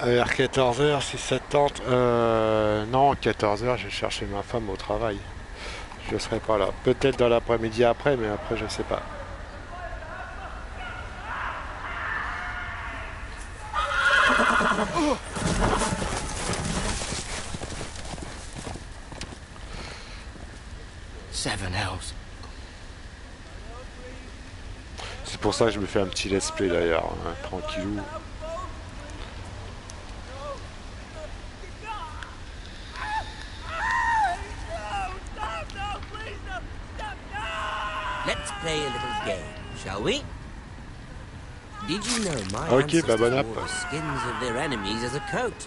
Vers 14h, si ça te tente. Non, 14h, je vais chercher ma femme au travail. Je serai pas là. Peut-être dans l'après-midi après, mais après, je sais pas. Seven hells. C'est pour ça que je me fais un petit let's play d'ailleurs, hein, tranquillou. Let's play a little game, shall we? Did you know my Ok, bah ancestors bon app. wore the skins of their enemies as a coat?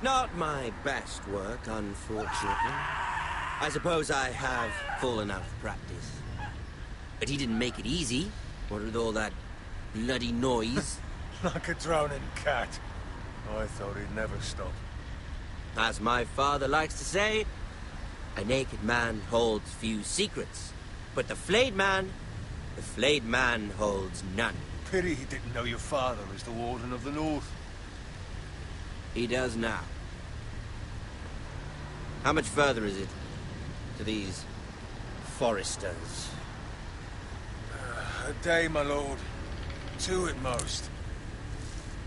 Not my best work, unfortunately. I suppose I have fallen out of practice. But he didn't make it easy, what with all that bloody noise. Like a drowning cat. I thought he'd never stop. As my father likes to say, a naked man holds few secrets. But the flayed man holds none. Pity he didn't know your father is the Warden of the North. He does now. How much further is it to these foresters? A day, my lord. 2 at most.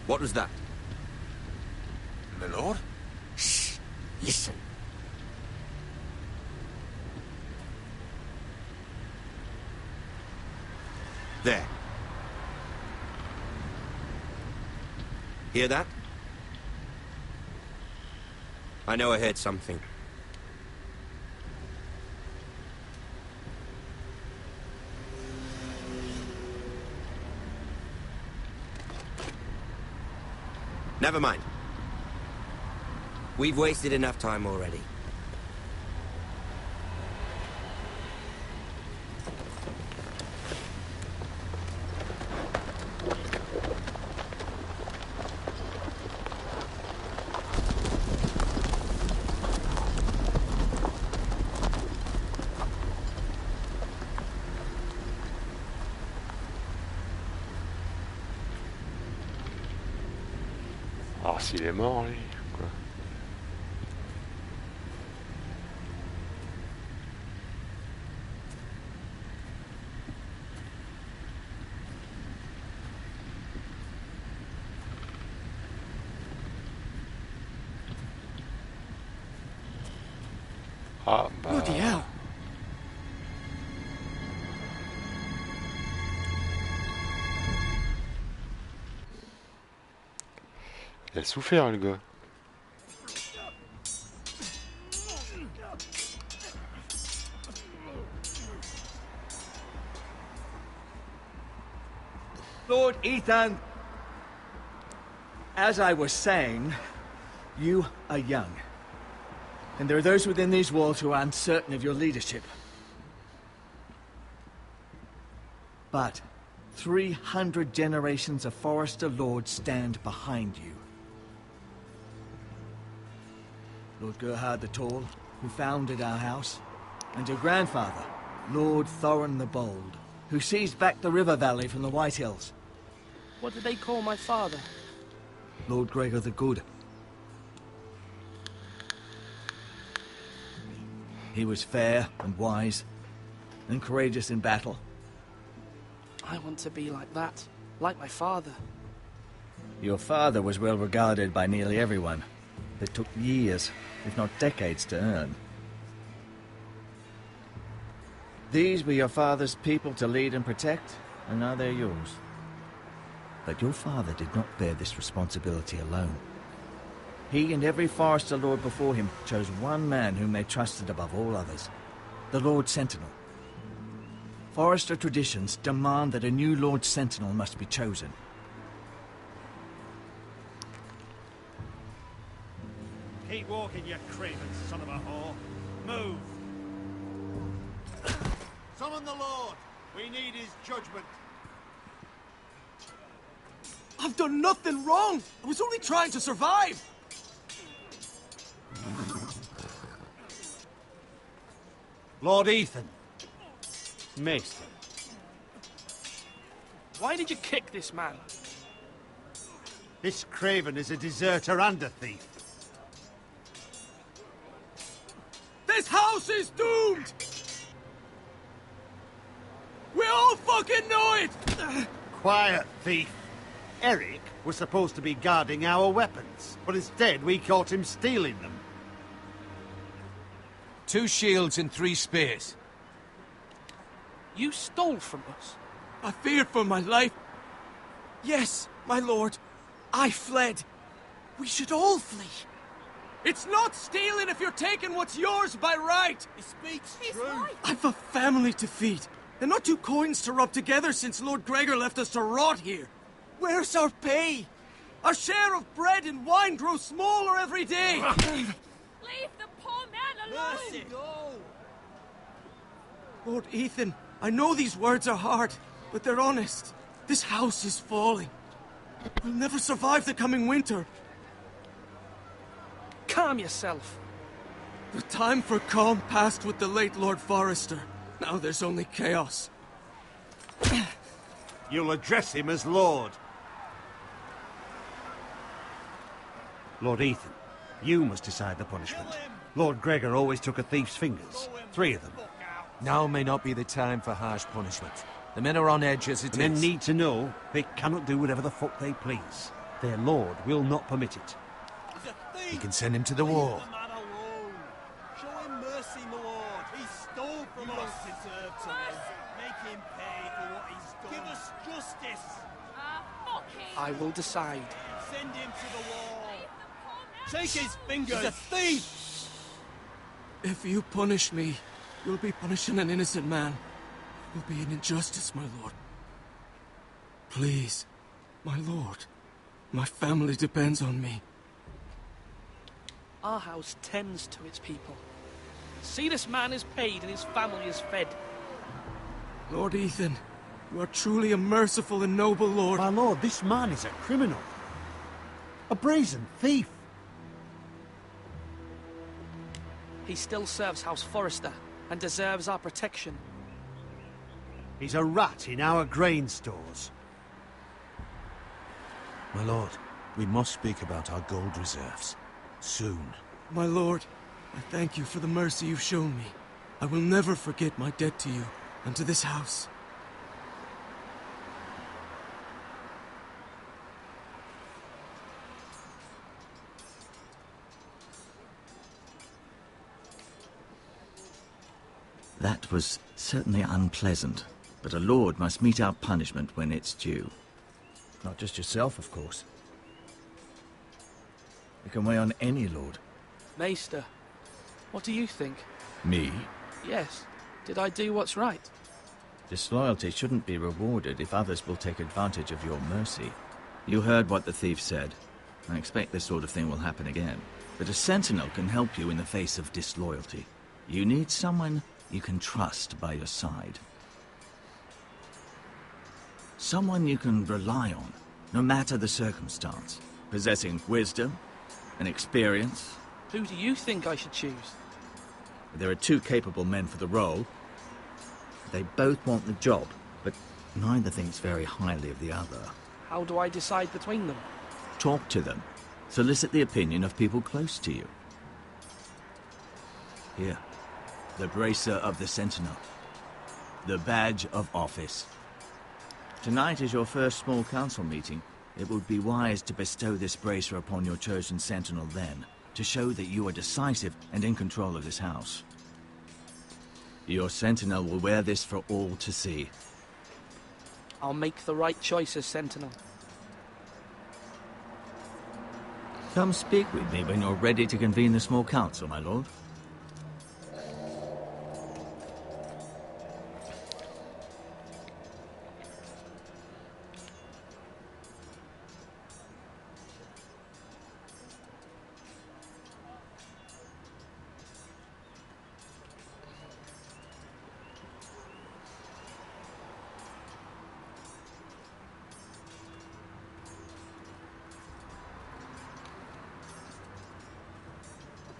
What was that? My lord? Shh! Listen. There. Hear that? I know I heard something. Never mind. We've wasted enough time already. Alors s'il est mort, lui, quoi. Ah, bah... Bloody hell. Il a souffert, le gars. Lord Ethan, as I was saying, you are young. And there are those within these walls who are uncertain of your leadership. But 300 generations of Forester Lords stand behind you. Lord Gerhard the Tall, who founded our house, and your grandfather, Lord Thorin the Bold, who seized back the river valley from the White Hills. What did they call my father? Lord Gregor the Good. He was fair and wise, and courageous in battle. I want to be like that, like my father. Your father was well regarded by nearly everyone. It took years, if not decades, to earn. These were your father's people to lead and protect, and now they're yours. But your father did not bear this responsibility alone. He and every Forester Lord before him chose one man whom they trusted above all others, the Lord Sentinel. Forester traditions demand that a new Lord Sentinel must be chosen. Keep walking, you craven son of a whore. Move! Summon the Lord! We need his judgment. I've done nothing wrong! I was only trying to survive! Lord Ethan. Maester. Why did you kick this man? This craven is a deserter and a thief. This house is doomed! We all fucking know it! Quiet, thief. Eric was supposed to be guarding our weapons, but instead we caught him stealing them. 2 shields and 3 spears. You stole from us? I feared for my life. Yes, my lord. I fled. We should all flee. It's not stealing if you're taking what's yours by right! He speaks true. I've a family to feed, and not 2 coins to rub together since Lord Gregor left us to rot here. Where's our pay? Our share of bread and wine grows smaller every day! Leave the poor man alone! Mercy. Lord Ethan, I know these words are hard, but they're honest. This house is falling. We'll never survive the coming winter. Calm yourself. The time for calm passed with the late Lord Forrester. Now there's only chaos. You'll address him as Lord. Lord Ethan, you must decide the punishment. Lord Gregor always took a thief's fingers. 3 of them. Now may not be the time for harsh punishment. The men are on edge as it is. Men need to know they cannot do whatever the fuck they please. Their lord will not permit it. You can send him to the wall. Show him mercy, my lord. He stole from us. Deserve to make him pay for what he's done. Give us justice. I will decide. Send him to the wall. Take his fingers. He's a thief. If you punish me, you'll be punishing an innocent man. It will be an injustice, my lord. Please, my lord. My family depends on me. Our house tends to its people. See, this man is paid and his family is fed. Lord Ethan, you are truly a merciful and noble lord. My lord, this man is a criminal. A brazen thief. He still serves House Forrester and deserves our protection. He's a rat in our grain stores. My lord, we must speak about our gold reserves. Soon. My lord, I thank you for the mercy you've shown me. I will never forget my debt to you and to this house. That was certainly unpleasant, but a lord must meet our punishment when it's due. Not just yourself, of course. It can weigh on any lord. Maester, what do you think? Me? Yes. Did I do what's right? Disloyalty shouldn't be rewarded if others will take advantage of your mercy. You heard what the thief said. I expect this sort of thing will happen again. But a sentinel can help you in the face of disloyalty. You need someone you can trust by your side. Someone you can rely on, no matter the circumstance. Possessing wisdom and experience. Who do you think I should choose? There are 2 capable men for the role. They both want the job, but neither thinks very highly of the other. How do I decide between them? Talk to them. Solicit the opinion of people close to you. Here. The bracer of the Sentinel. The badge of office. Tonight is your first small council meeting. It would be wise to bestow this bracer upon your chosen Sentinel then, to show that you are decisive and in control of this house. Your Sentinel will wear this for all to see. I'll make the right choice as Sentinel. Come speak with me when you're ready to convene the small council, my lord.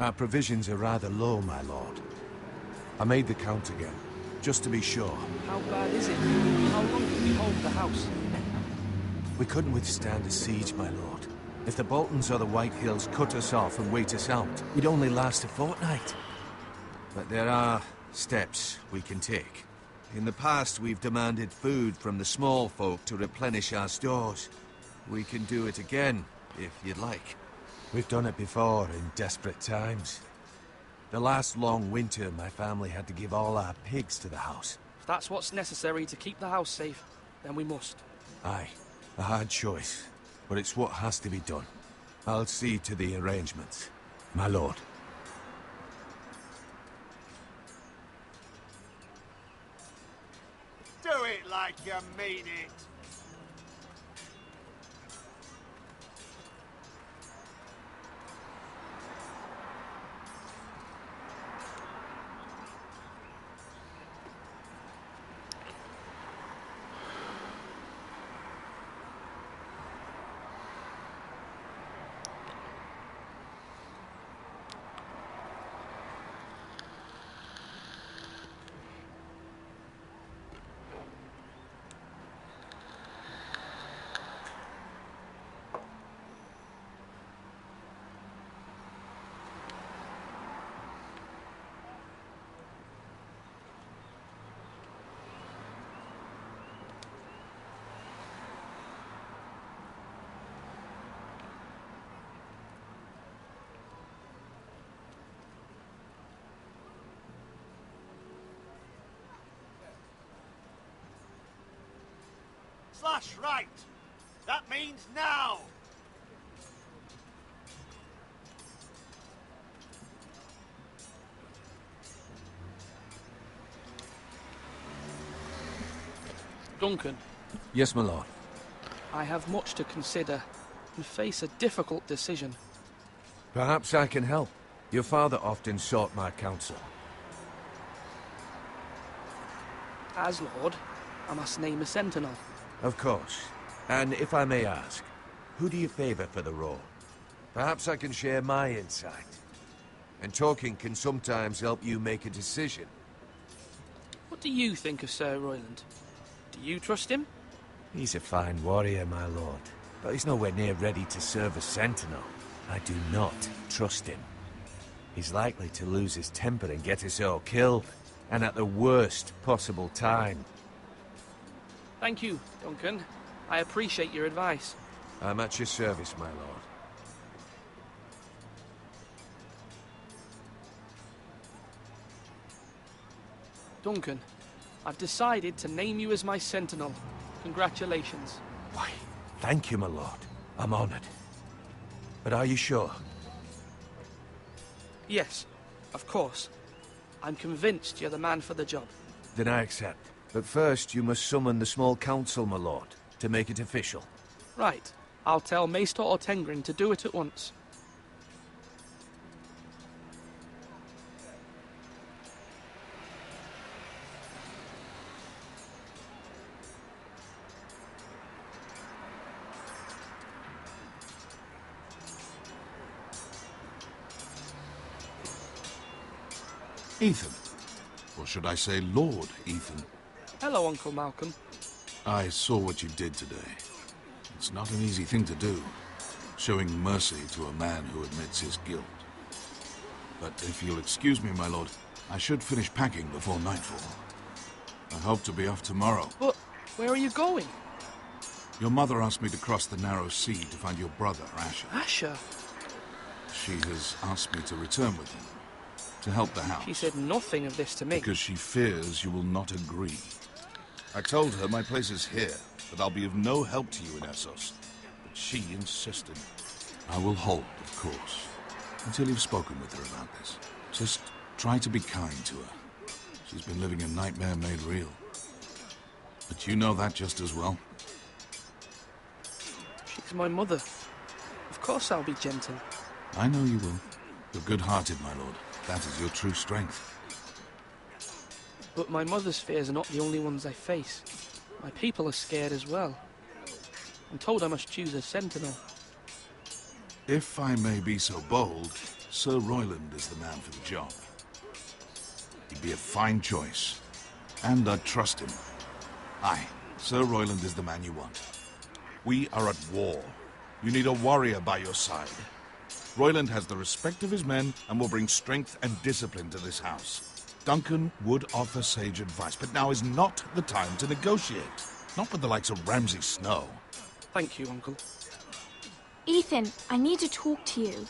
Our provisions are rather low, my lord. I made the count again, just to be sure. How bad is it? How long can we hold the house? We couldn't withstand a siege, my lord. If the Boltons or the White Hills cut us off and wait us out, we'd only last a fortnight. But there are steps we can take. In the past, we've demanded food from the small folk to replenish our stores. We can do it again, if you'd like. We've done it before in desperate times. The last long winter, my family had to give all our pigs to the house. If that's what's necessary to keep the house safe, then we must. Aye, a hard choice, but it's what has to be done. I'll see to the arrangements, my lord. Do it like you mean it. Slash right. That means now. Duncan. Yes, my lord. I have much to consider and face a difficult decision. Perhaps I can help. Your father often sought my counsel. As Lord, I must name a sentinel. Of course. And if I may ask, who do you favor for the role? Perhaps I can share my insight. And talking can sometimes help you make a decision. What do you think of Sir Royland? Do you trust him? He's a fine warrior, my lord. But he's nowhere near ready to serve as sentinel. I do not trust him. He's likely to lose his temper and get us all killed. And at the worst possible time. Thank you, Duncan. I appreciate your advice. I'm at your service, my lord. Duncan, I've decided to name you as my sentinel. Congratulations. Why, thank you, my lord. I'm honored. But are you sure? Yes, of course. I'm convinced you're the man for the job. Then I accept. But first, you must summon the small council, my lord, to make it official. Right. I'll tell Maester Ortengrin to do it at once. Ethan. Or should I say Lord Ethan? Hello, Uncle Malcolm. I saw what you did today. It's not an easy thing to do, showing mercy to a man who admits his guilt. But if you'll excuse me, my lord, I should finish packing before nightfall. I hope to be off tomorrow. But where are you going? Your mother asked me to cross the narrow sea to find your brother, Asher. Asher? She has asked me to return with him, to help the house. She said nothing of this to me. Because she fears you will not agree. I told her my place is here, that I'll be of no help to you in Essos. But she insisted. I will hold, of course, until you've spoken with her about this. Just try to be kind to her. She's been living a nightmare made real. But you know that just as well. She's my mother. Of course I'll be gentle. I know you will. You're good-hearted, my lord. That is your true strength. But my mother's fears are not the only ones I face. My people are scared as well. I'm told I must choose a sentinel. If I may be so bold, Sir Royland is the man for the job. He'd be a fine choice, and I'd trust him. Aye, Sir Royland is the man you want. We are at war. You need a warrior by your side. Royland has the respect of his men and will bring strength and discipline to this house. Duncan would offer sage advice, but now is not the time to negotiate. Not with the likes of Ramsay Snow. Thank you, Uncle. Ethan, I need to talk to you.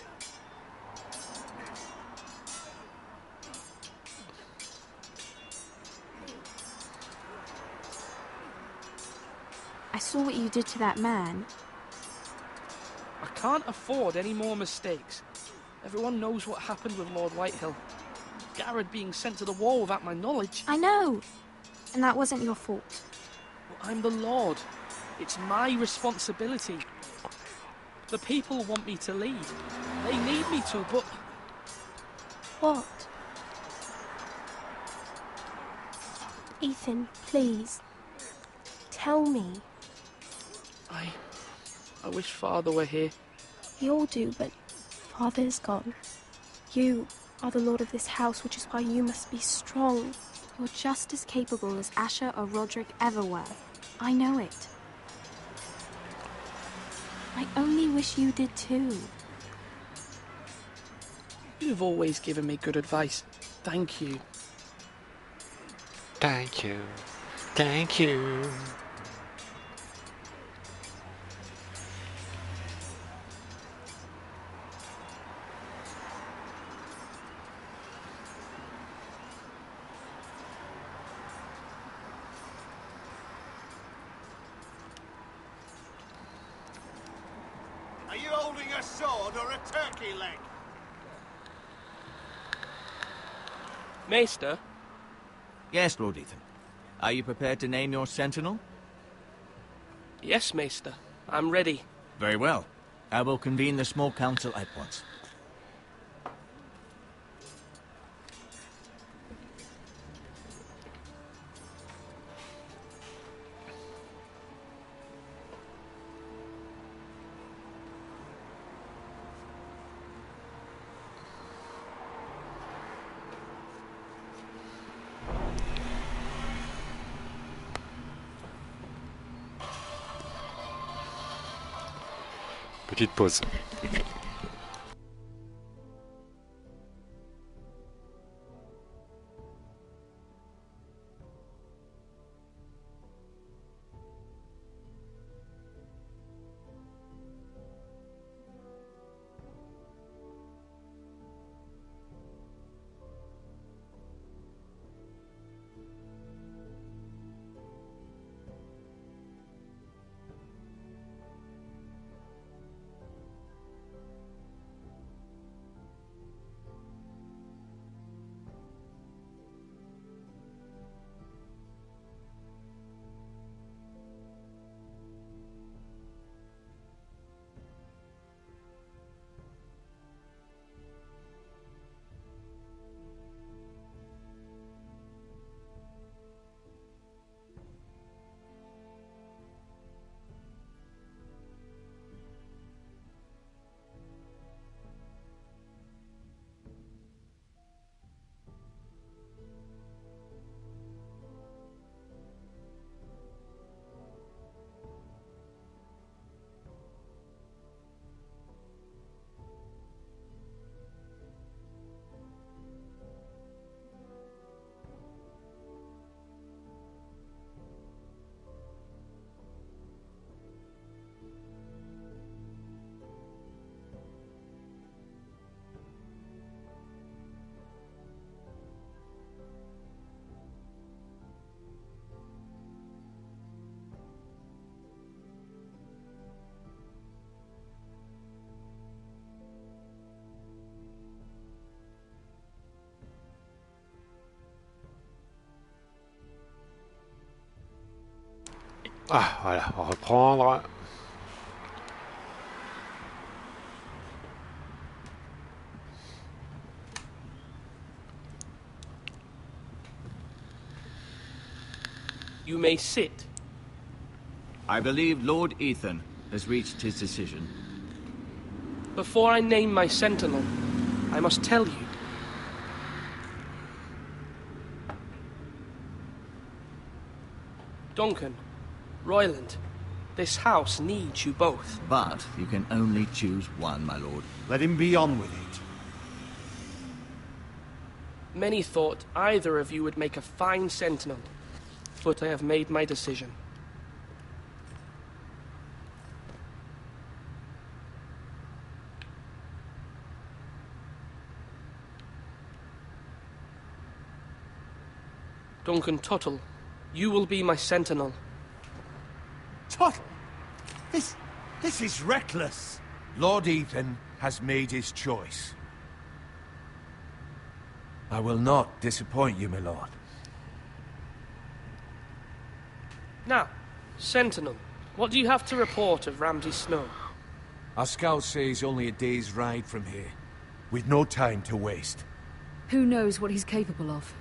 I saw what you did to that man. I can't afford any more mistakes. Everyone knows what happened with Lord Whitehill. Garrett being sent to the war without my knowledge. I know. And that wasn't your fault. Well, I'm the Lord. It's my responsibility. The people want me to lead. They need me to, but... What? Ethan, please. Tell me. I wish Father were here. We all do, but Father is gone. You are the lord of this house, which is why you must be strong. You're just as capable as Asher or Roderick ever were. I know it. I only wish you did too. You've always given me good advice. Thank you. Thank you. Thank you. Are you holding a sword or a turkey leg? Maester? Yes, Lord Ethan. Are you prepared to name your sentinel? Yes, Maester. I'm ready. Very well. I will convene the small council at once. Petite pause. Ah, voilà, on va reprendre. You may sit. I believe Lord Ethan has reached his decision. Before I name my sentinel, I must tell you. Duncan, Royland, this house needs you both. But you can only choose one, my lord. Let him be on with it. Many thought either of you would make a fine sentinel, but I have made my decision. Duncan Tuttle, you will be my sentinel. Tuttle! This is reckless. Lord Ethan has made his choice. I will not disappoint you, my lord. Now, Sentinel, what do you have to report of Ramsay Snow? Our scouts say he's only a day's ride from here, with no time to waste. Who knows what he's capable of?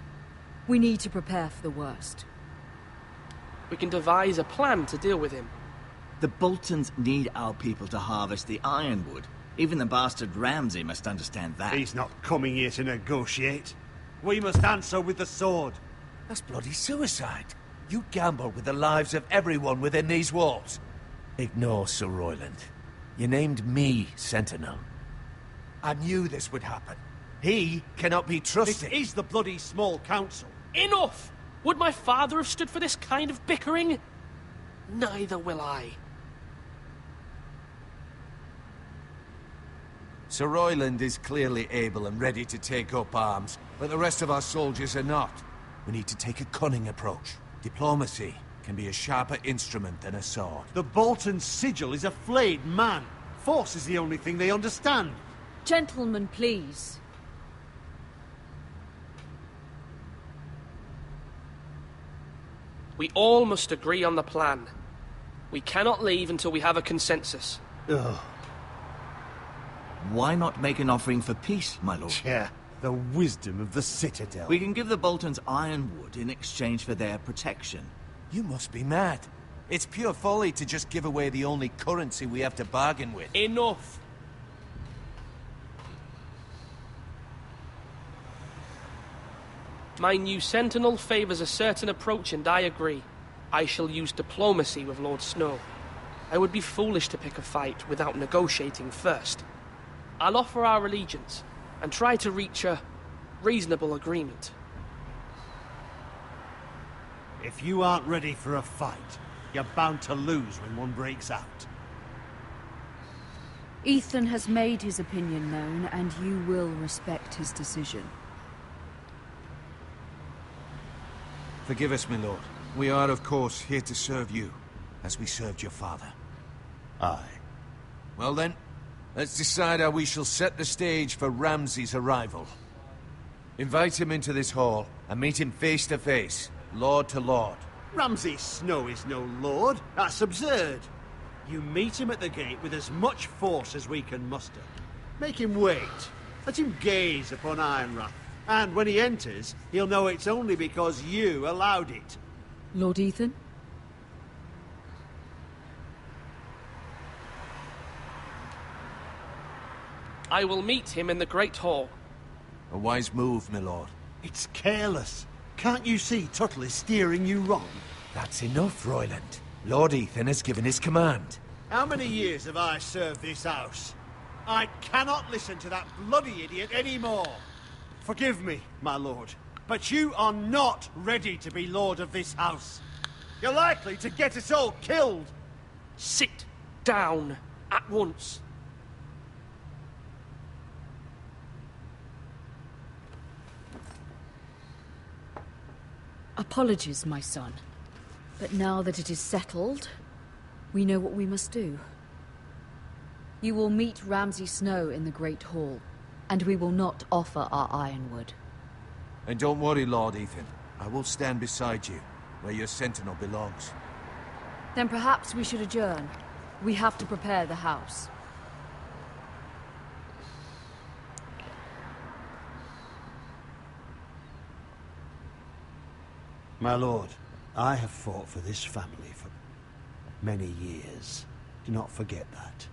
We need to prepare for the worst. We can devise a plan to deal with him. The Boltons need our people to harvest the ironwood. Even the bastard Ramsay must understand that. He's not coming here to negotiate. We must answer with the sword. That's bloody suicide. You gamble with the lives of everyone within these walls. Ignore Sir Royland. You named me Sentinel. I knew this would happen. He cannot be trusted. This is the bloody small council. Enough! Would my father have stood for this kind of bickering? Neither will I. Sir Royland is clearly able and ready to take up arms, but the rest of our soldiers are not. We need to take a cunning approach. Diplomacy can be a sharper instrument than a sword. The Bolton sigil is a flayed man. Force is the only thing they understand. Gentlemen, please. We all must agree on the plan. We cannot leave until we have a consensus. Ugh. Why not make an offering for peace, my lord? Yeah, the wisdom of the Citadel. We can give the Boltons ironwood in exchange for their protection. You must be mad. It's pure folly to just give away the only currency we have to bargain with. Enough! My new sentinel favours a certain approach, and I agree. I shall use diplomacy with Lord Snow. I would be foolish to pick a fight without negotiating first. I'll offer our allegiance, and try to reach a reasonable agreement. If you aren't ready for a fight, you're bound to lose when one breaks out. Ethan has made his opinion known, and you will respect his decision. Forgive us, my lord. We are, of course, here to serve you, as we served your father. Aye. Well then, let's decide how we shall set the stage for Ramsay's arrival. Invite him into this hall, and meet him face to face, lord to lord. Ramsay Snow is no lord. That's absurd. You meet him at the gate with as much force as we can muster. Make him wait. Let him gaze upon Ironrath. And when he enters, he'll know it's only because you allowed it. Lord Ethan? I will meet him in the Great Hall. A wise move, my lord. It's careless. Can't you see Tuttle is steering you wrong? That's enough, Royland. Lord Ethan has given his command. How many years have I served this house? I cannot listen to that bloody idiot anymore. Forgive me, my lord, but you are not ready to be lord of this house. You're likely to get us all killed. Sit down at once. Apologies, my son. But now that it is settled, we know what we must do. You will meet Ramsay Snow in the Great Hall, and we will not offer our ironwood. And don't worry, Lord Ethan. I will stand beside you, where your sentinel belongs. Then perhaps we should adjourn. We have to prepare the house. My lord, I have fought for this family for many years. Do not forget that.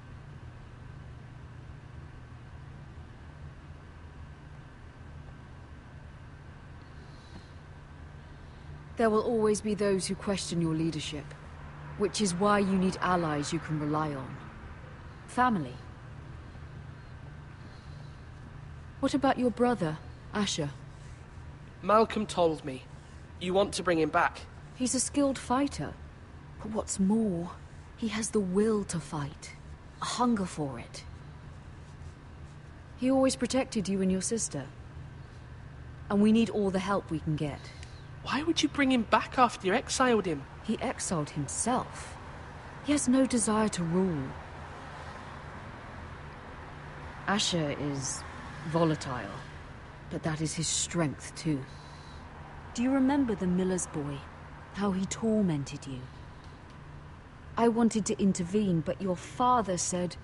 There will always be those who question your leadership, which is why you need allies you can rely on. Family. What about your brother, Asher? Malcolm told me. You want to bring him back. He's a skilled fighter. But what's more, he has the will to fight. A hunger for it. He always protected you and your sister. And we need all the help we can get. Why would you bring him back after you exiled him? He exiled himself. He has no desire to rule. Asher is volatile, but that is his strength too. Do you remember the miller's boy? How he tormented you? I wanted to intervene, but your father said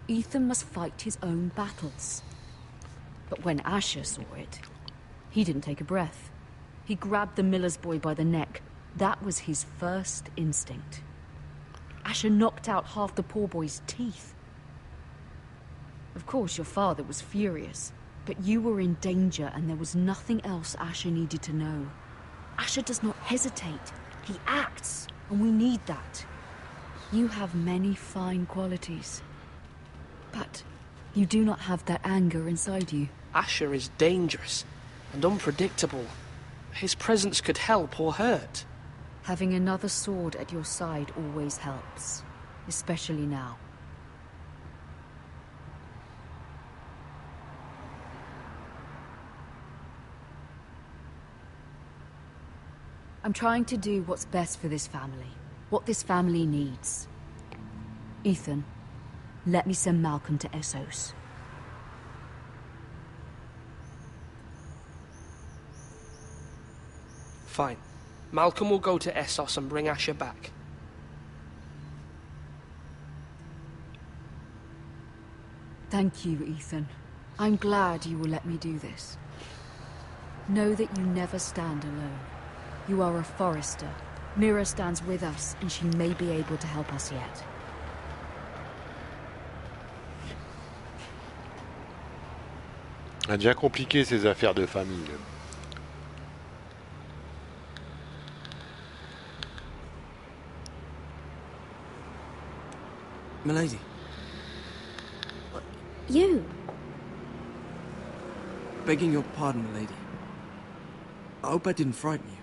Ethan must fight his own battles. But when Asher saw it, he didn't take a breath. He grabbed the miller's boy by the neck. That was his first instinct. Asher knocked out half the poor boy's teeth. Of course, your father was furious, but you were in danger and there was nothing else Asher needed to know. Asher does not hesitate. He acts, and we need that. You have many fine qualities, but you do not have that anger inside you. Asher is dangerous and unpredictable. His presence could help or hurt. Having another sword at your side always helps, especially now. I'm trying to do what's best for this family, what this family needs. Ethan, let me send Malcolm to Essos. Fine. Malcolm will go to Essos and bring Asher back. Thank you, Ethan. I'm glad you will let me do this. Know that you never stand alone. You are a Forrester. Mira stands with us, and she may be able to help us yet. Ça devient compliqué ces affaires de famille. Milady. You? Begging your pardon, milady. I hope I didn't frighten you.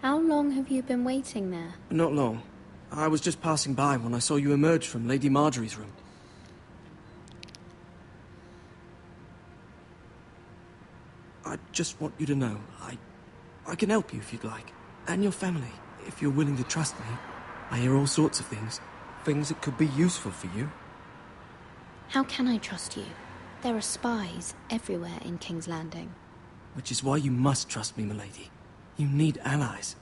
How long have you been waiting there? Not long. I was just passing by when I saw you emerge from Lady Marjorie's room. I just want you to know, I can help you if you'd like. And your family, if you're willing to trust me. I hear all sorts of things. Things that could be useful for you. How can I trust you? There are spies everywhere in King's Landing. Which is why you must trust me, milady. You need allies.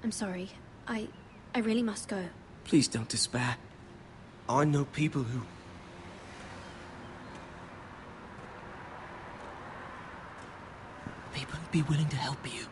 I'm sorry. I really must go. Please don't despair. I know people who... People who'd be willing to help you.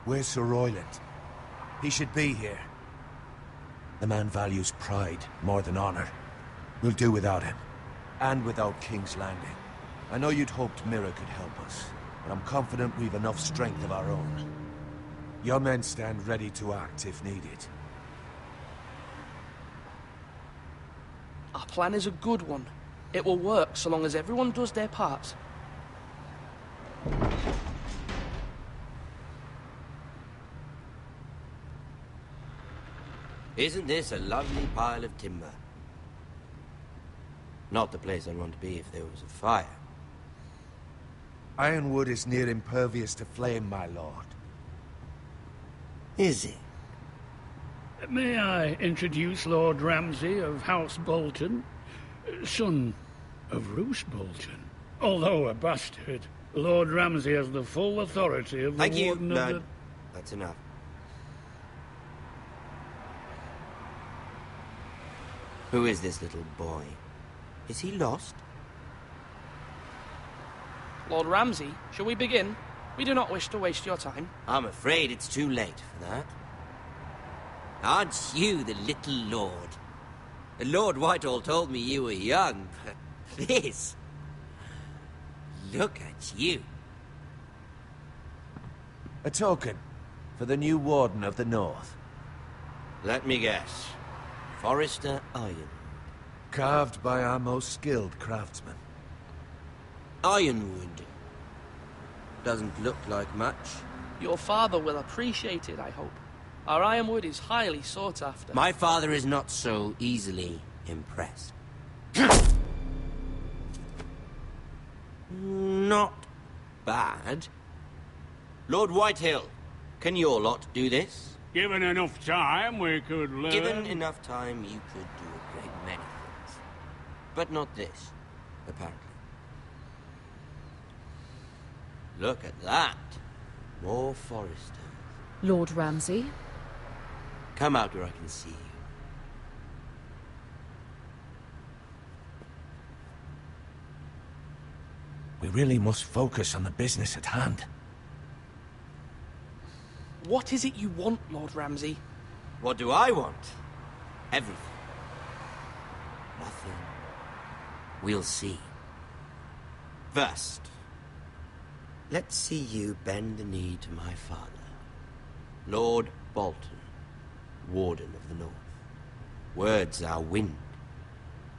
Where's Sir Royland? He should be here. The man values pride more than honor. We'll do without him. And without King's Landing. I know you'd hoped Mira could help us, but I'm confident we've enough strength of our own. Your men stand ready to act if needed. Our plan is a good one. It will work so long as everyone does their part. Isn't this a lovely pile of timber? Not the place I'd want to be if there was a fire. Ironwood is near impervious to flame, my lord. Is it? May I introduce Lord Ramsay of House Bolton, son of Roose Bolton. Although a bastard, Lord Ramsay has the full authority of the Thank you. Warden of No, the... that's enough. Who is this little boy? Is he lost? Lord Ramsay, shall we begin? We do not wish to waste your time. I'm afraid it's too late for that. Aren't you the little lord? Lord Whitehall told me you were young, but this... Look at you. A token for the new Warden of the North. Let me guess. Forrester Ironwood. Carved by our most skilled craftsmen. Ironwood. Doesn't look like much. Your father will appreciate it, I hope. Our ironwood is highly sought after. My father is not so easily impressed. Not bad. Lord Whitehill, can your lot do this? Given enough time, we could learn. Given enough time, you could do a great many things. But not this, apparently. Look at that. More Foresters. Lord Ramsay? Come out where I can see you. We really must focus on the business at hand. What is it you want, Lord Ramsay? What do I want? Everything. Nothing. We'll see. First, let's see you bend the knee to my father, Lord Bolton, Warden of the North. Words are wind.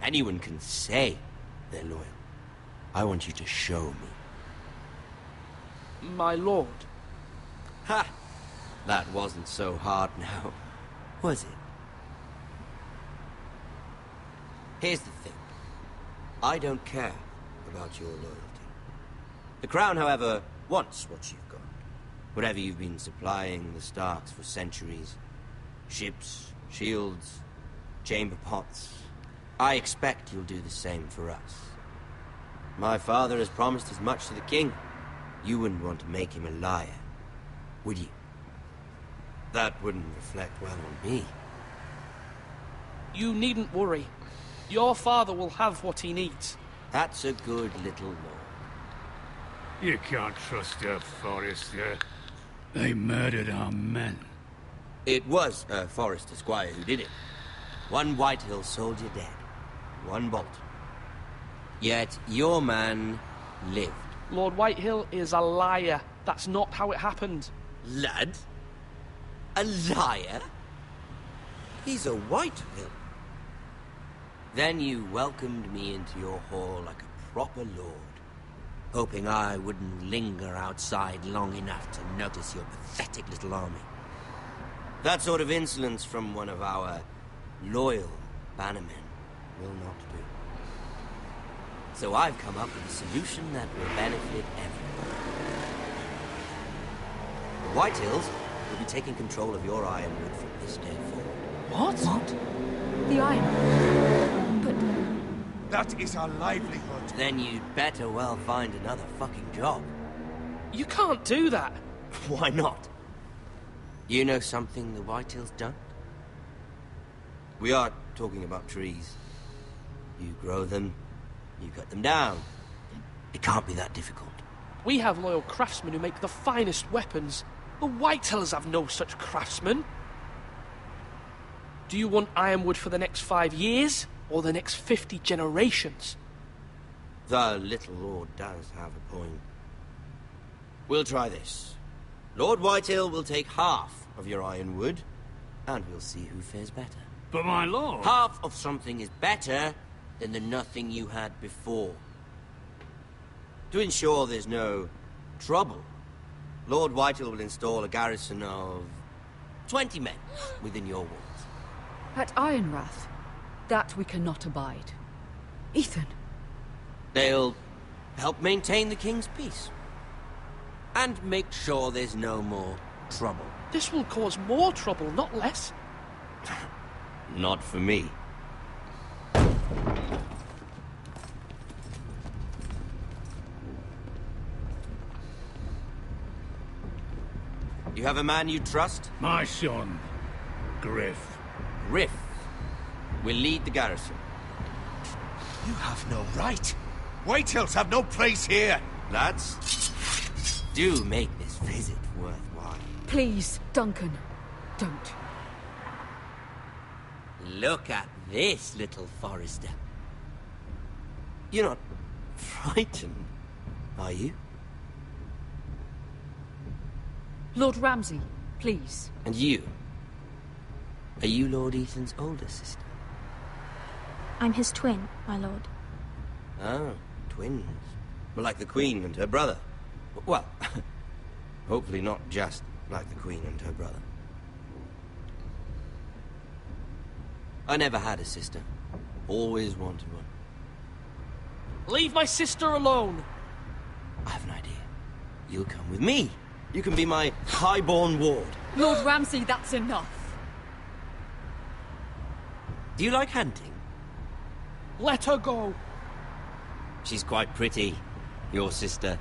Anyone can say they're loyal. I want you to show me. My lord. Ha! That wasn't so hard now, was it? Here's the thing. I don't care about your loyalty. The Crown, however, wants what you've got. Whatever you've been supplying the Starks for centuries. Ships, shields, chamber pots. I expect you'll do the same for us. My father has promised as much to the king. You wouldn't want to make him a liar, would you? That wouldn't reflect well on me. You needn't worry. Your father will have what he needs. That's a good little lord. You can't trust your Forrester. They murdered our men. It was a Forrester squire who did it. One Whitehill soldier dead. One Bolton. Yet your man lived. Lord Whitehill is a liar. That's not how it happened. Lad? A liar? He's a Whitehill. Then you welcomed me into your hall like a proper lord, hoping I wouldn't linger outside long enough to notice your pathetic little army. That sort of insolence from one of our loyal bannermen will not do. So I've come up with a solution that will benefit everyone. The Whitehills will be taking control of your ironwood from this day forward. What? The ironwood? But... That is our livelihood. Then you'd better well find another fucking job. You can't do that. Why not? You know something the Whitehills don't? We are talking about trees. You grow them, you cut them down. It can't be that difficult. We have loyal craftsmen who make the finest weapons. The Whitehills have no such craftsmen. Do you want ironwood for the next 5 years, or the next 50 generations? The little lord does have a point. We'll try this. Lord Whitehill will take half of your ironwood, and we'll see who fares better. But my lord... Half of something is better than the nothing you had before. To ensure there's no trouble, Lord Whitehill will install a garrison of 20 men within your walls. At Ironrath? That we cannot abide. Ethan! They'll help maintain the king's peace. And make sure there's no more trouble. This will cause more trouble, not less. Not for me. You have a man you trust? My son, Griff. Griff will lead the garrison. You have no right. Whitehills have no place here. Lads, do make this visit worthwhile. Please, Duncan, don't. Look at this, little Forrester. You're not frightened, are you? Lord Ramsay, please. And you? Are you Lord Ethan's older sister? I'm his twin, my lord. Oh, twins. Well, like the Queen and her brother. Well, hopefully not just like the Queen and her brother. I never had a sister. Always wanted one. Leave my sister alone! I have an idea. You'll come with me. You can be my highborn ward. Lord Ramsay, that's enough. Do you like hunting? Let her go! She's quite pretty, your sister.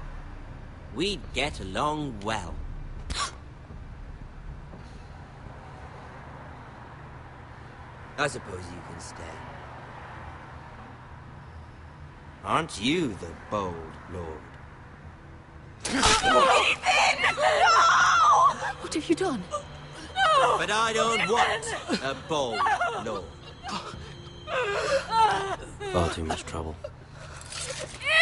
We'd get along well. I suppose you can stay. Aren't you the bold lord? Ethan! No! What have you done? No! But I don't want a bold lord. Far too much trouble.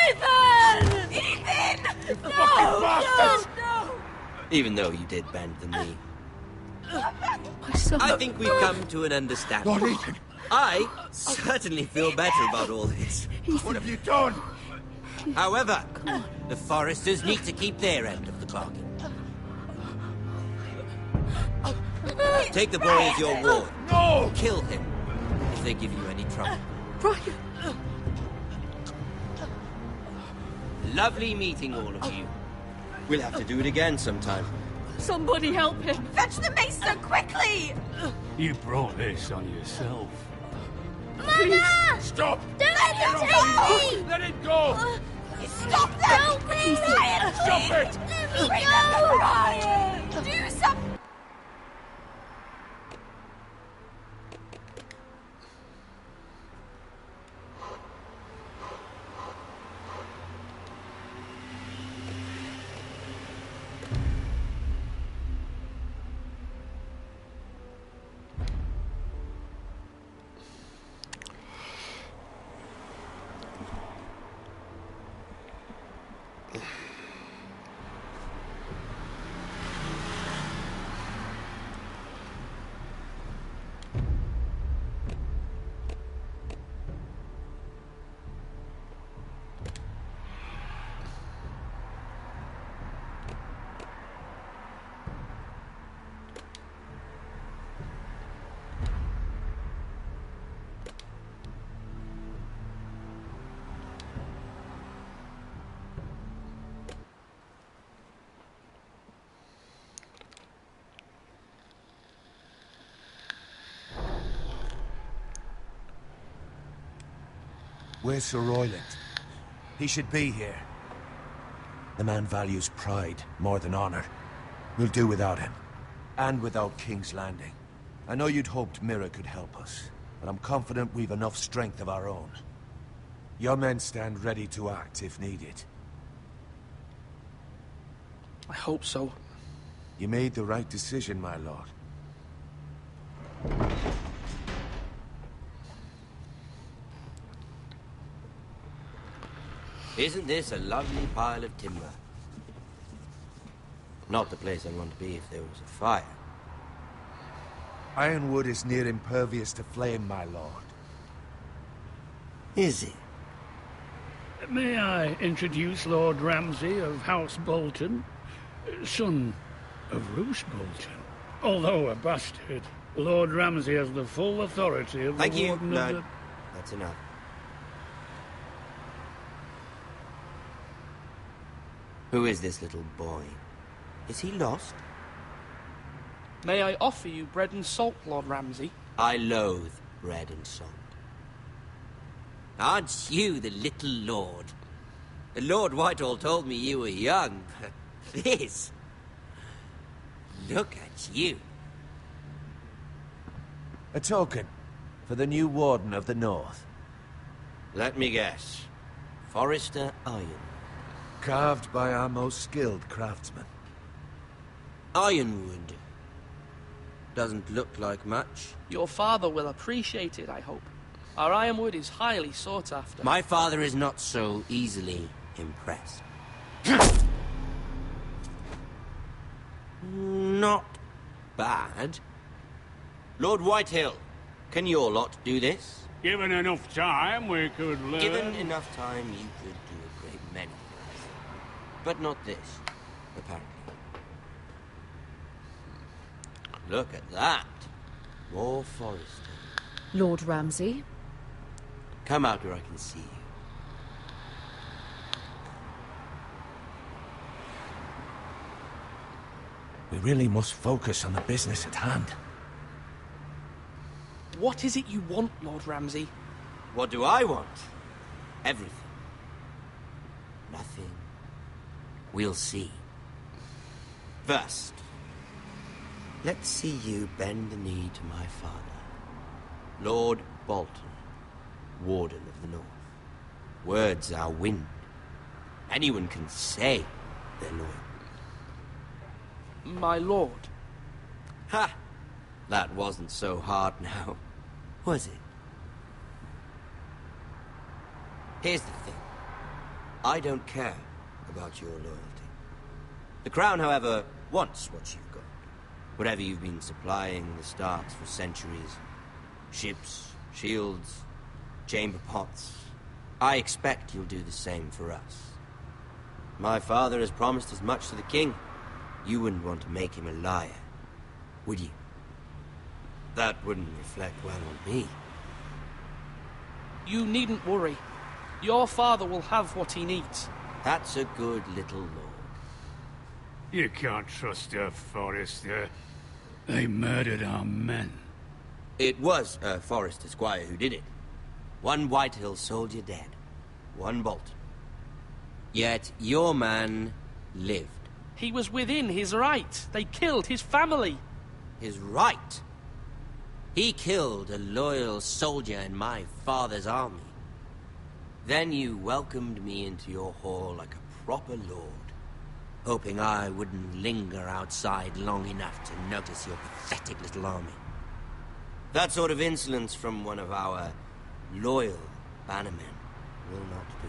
Ethan! Ethan! You fucking bastards! No! Even though you did bend the knee. My son. I think we've come to an understanding. Lord Ethan! I certainly feel better about all this. What have you done? However, the Forresters need to keep their end of the bargain. Take the boy as your ward. No! Kill him if they give you any trouble. Brian! Lovely meeting all of you. We'll have to do it again sometime. Somebody help him! Fetch the maester quickly! You brought this on yourself. Mama! Stop! Don't let him take me! Let it go! Stop them! Help me! Ryan, Stop it! Let me bring go! them to Ryan! Do something! Where's Sir Royland? He should be here. The man values pride more than honor. We'll do without him. And without King's Landing. I know you'd hoped Mira could help us, but I'm confident we've enough strength of our own. Your men stand ready to act if needed. I hope so. You made the right decision, my lord. Isn't this a lovely pile of timber? Not the place I'd want to be if there was a fire. Ironwood is near impervious to flame, my lord. Is it? May I introduce Lord Ramsay of House Bolton, son of Roose Bolton. Although a bastard, Lord Ramsay has the full authority of the Warden of the... That's enough. Who is this little boy? Is he lost? May I offer you bread and salt, Lord Ramsay? I loathe bread and salt. Aren't you the little lord? Lord Whitehall told me you were young, but this... Look at you. A token for the new Warden of the North. Let me guess. Forrester Iron. carved by our most skilled craftsmen. Ironwood. Doesn't look like much. Your father will appreciate it, I hope. Our ironwood is highly sought after. My father is not so easily impressed. Not bad. Lord Whitehill, can your lot do this? Given enough time, we could learn. Given enough time, you could do a great many things. But not this, apparently. Look at that. More Forrester. Lord Ramsay? Come out where I can see you. We really must focus on the business at hand. What is it you want, Lord Ramsay? What do I want? Everything. Nothing. We'll see. First, let's see you bend the knee to my father, Lord Bolton, Warden of the North. Words are wind. Anyone can say they're loyal. My lord. Ha! That wasn't so hard now, was it? Here's the thing. I don't care about your loyalty. The Crown, however, wants what you've got. Whatever you've been supplying the Starks for centuries. Ships, shields, chamber pots. I expect you'll do the same for us. My father has promised as much to the king. You wouldn't want to make him a liar, would you? That wouldn't reflect well on me. You needn't worry. Your father will have what he needs. That's a good little lord. You can't trust her, Forrester. They murdered our men. It was a Forrester squire who did it. One Whitehill soldier dead. One Bolton. Yet your man lived. He was within his right. They killed his family. His right? He killed a loyal soldier in my father's army. Then you welcomed me into your hall like a proper lord, hoping I wouldn't linger outside long enough to notice your pathetic little army. That sort of insolence from one of our loyal bannermen will not do.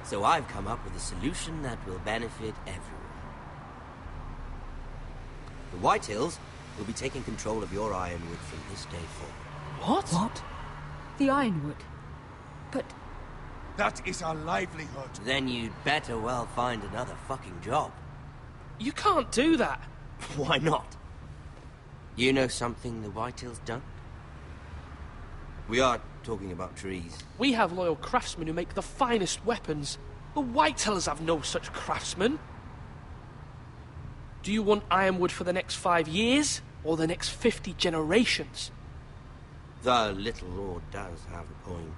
So I've come up with a solution that will benefit everyone. The Whitehills will be taking control of your ironwood from this day forward. What? The ironwood? But... That is our livelihood. Then you'd better well find another fucking job. You can't do that. Why not? You know something the Whitehills don't? We are talking about trees. We have loyal craftsmen who make the finest weapons. The Whitehills have no such craftsmen. Do you want ironwood for the next 5 years, or the next 50 generations? The little lord does have a point.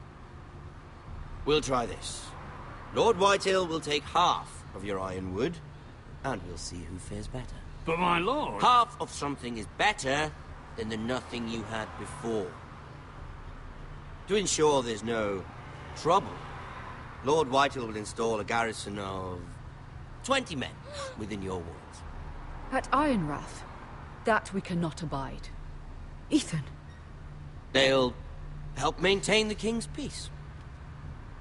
We'll try this. Lord Whitehill will take half of your ironwood, and we'll see who fares better. But my lord... Half of something is better than the nothing you had before. To ensure there's no trouble, Lord Whitehill will install a garrison of 20 men within your walls. At Ironrath? That we cannot abide. Ethan. They'll help maintain the king's peace.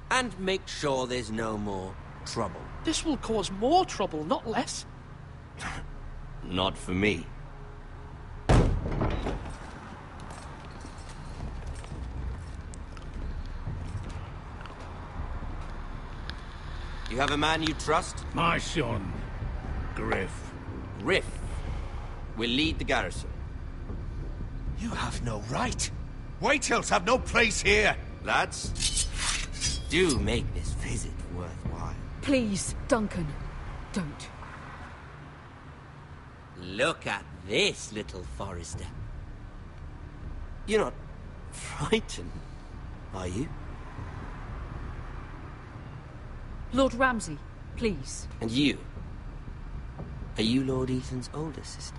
And make sure there's no more trouble. This will cause more trouble, not less. Not for me. You have a man you trust? My son, Griff. Griff will lead the garrison. You have no right. Whitehills have no place here. Lads, do make this visit worthwhile. Please, Duncan, don't. Look at this, little Forrester. You're not frightened, are you? Lord Ramsay, please. And you? Are you Lord Ethan's older sister?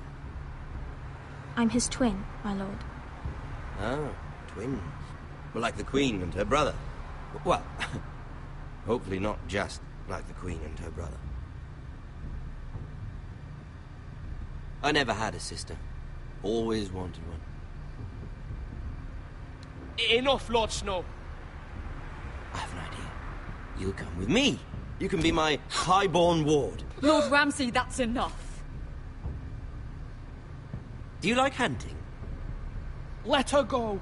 I'm his twin, my lord. Oh, twins. Well, like the Queen and her brother. Well, hopefully not just like the Queen and her brother. I never had a sister. Always wanted one. Enough, Lord Snow. I have an idea. You'll come with me. You can be my highborn ward. Lord Ramsay, that's enough. Do you like hunting? Let her go.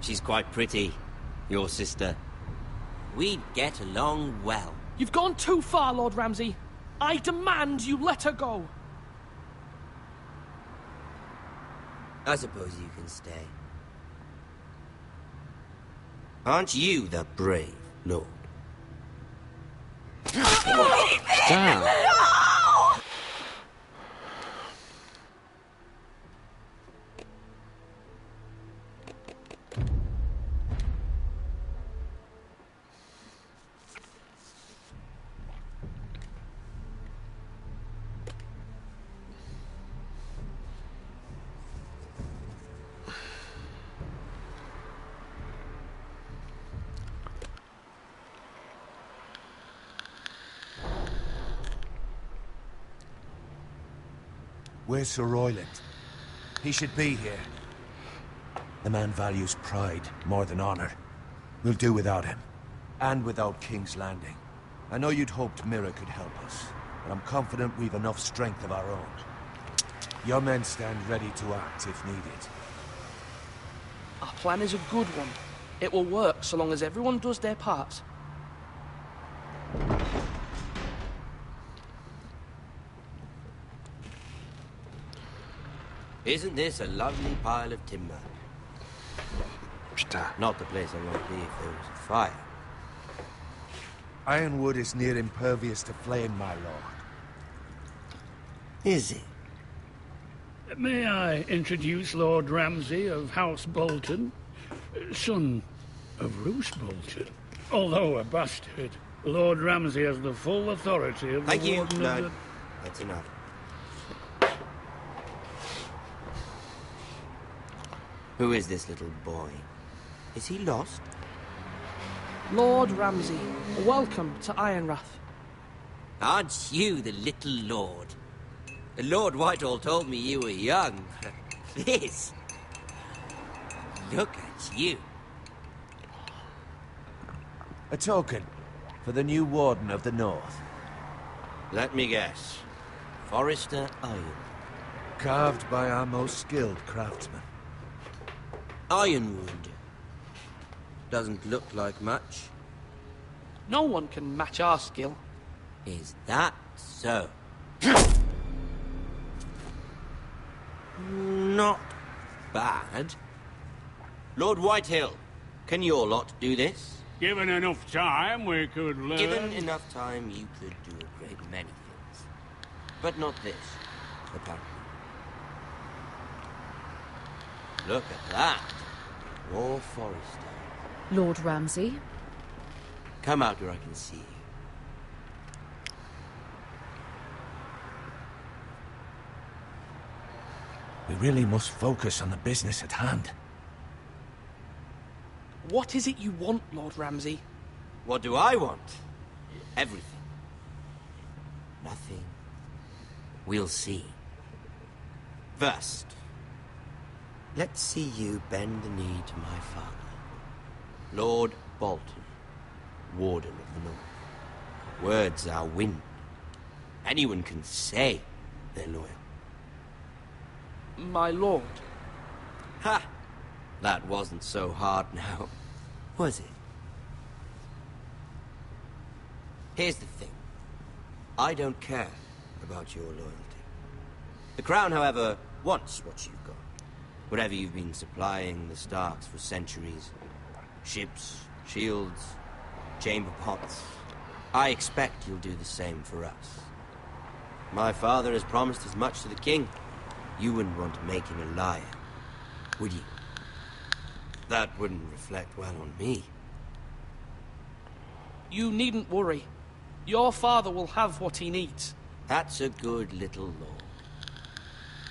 She's quite pretty, your sister. We'd get along well. You've gone too far, Lord Ramsay. I demand you let her go. I suppose you can stay. Aren't you the brave lord? Damn. Where's Sir Royland? He should be here. The man values pride more than honor. We'll do without him. And without King's Landing. I know you'd hoped Mira could help us, but I'm confident we've enough strength of our own. Your men stand ready to act if needed. Our plan is a good one. It will work so long as everyone does their part. Isn't this a lovely pile of timber? Not the place I want to be if there was a fire. Ironwood is near impervious to flame, my lord. Is it? May I introduce Lord Ramsay of House Bolton, son of Roose Bolton. Although a bastard, Lord Ramsay has the full authority of the Thank you. Warden No, of the... that's enough. Who is this little boy? Is he lost? Lord Ramsay, welcome to Ironrath. Aren't you the little lord? Lord Whitehall told me you were young. This. Look at you. A token for the new Warden of the North. Let me guess. Forrester Iron. Carved by our most skilled craftsmen. Ironwood. Doesn't look like much. No one can match our skill. Is that so? Not bad. Lord Whitehill, can your lot do this? Given enough time, we could learn... Given enough time, you could do a great many things. But not this, apparently. Look at that. More Forrester. Lord Ramsay? Come out where I can see you. We really must focus on the business at hand. What is it you want, Lord Ramsay? What do I want? Everything. Nothing. We'll see. First, let's see you bend the knee to my father, Lord Bolton, Warden of the North. Words are wind. Anyone can say they're loyal. My lord. Ha! That wasn't so hard now, was it? Here's the thing. I don't care about your loyalty. The Crown, however, wants what you've got. Whatever you've been supplying the Starks for centuries. Ships, shields, chamber pots. I expect you'll do the same for us. My father has promised as much to the king. You wouldn't want to make him a liar, would you? That wouldn't reflect well on me. You needn't worry. Your father will have what he needs. That's a good little lord.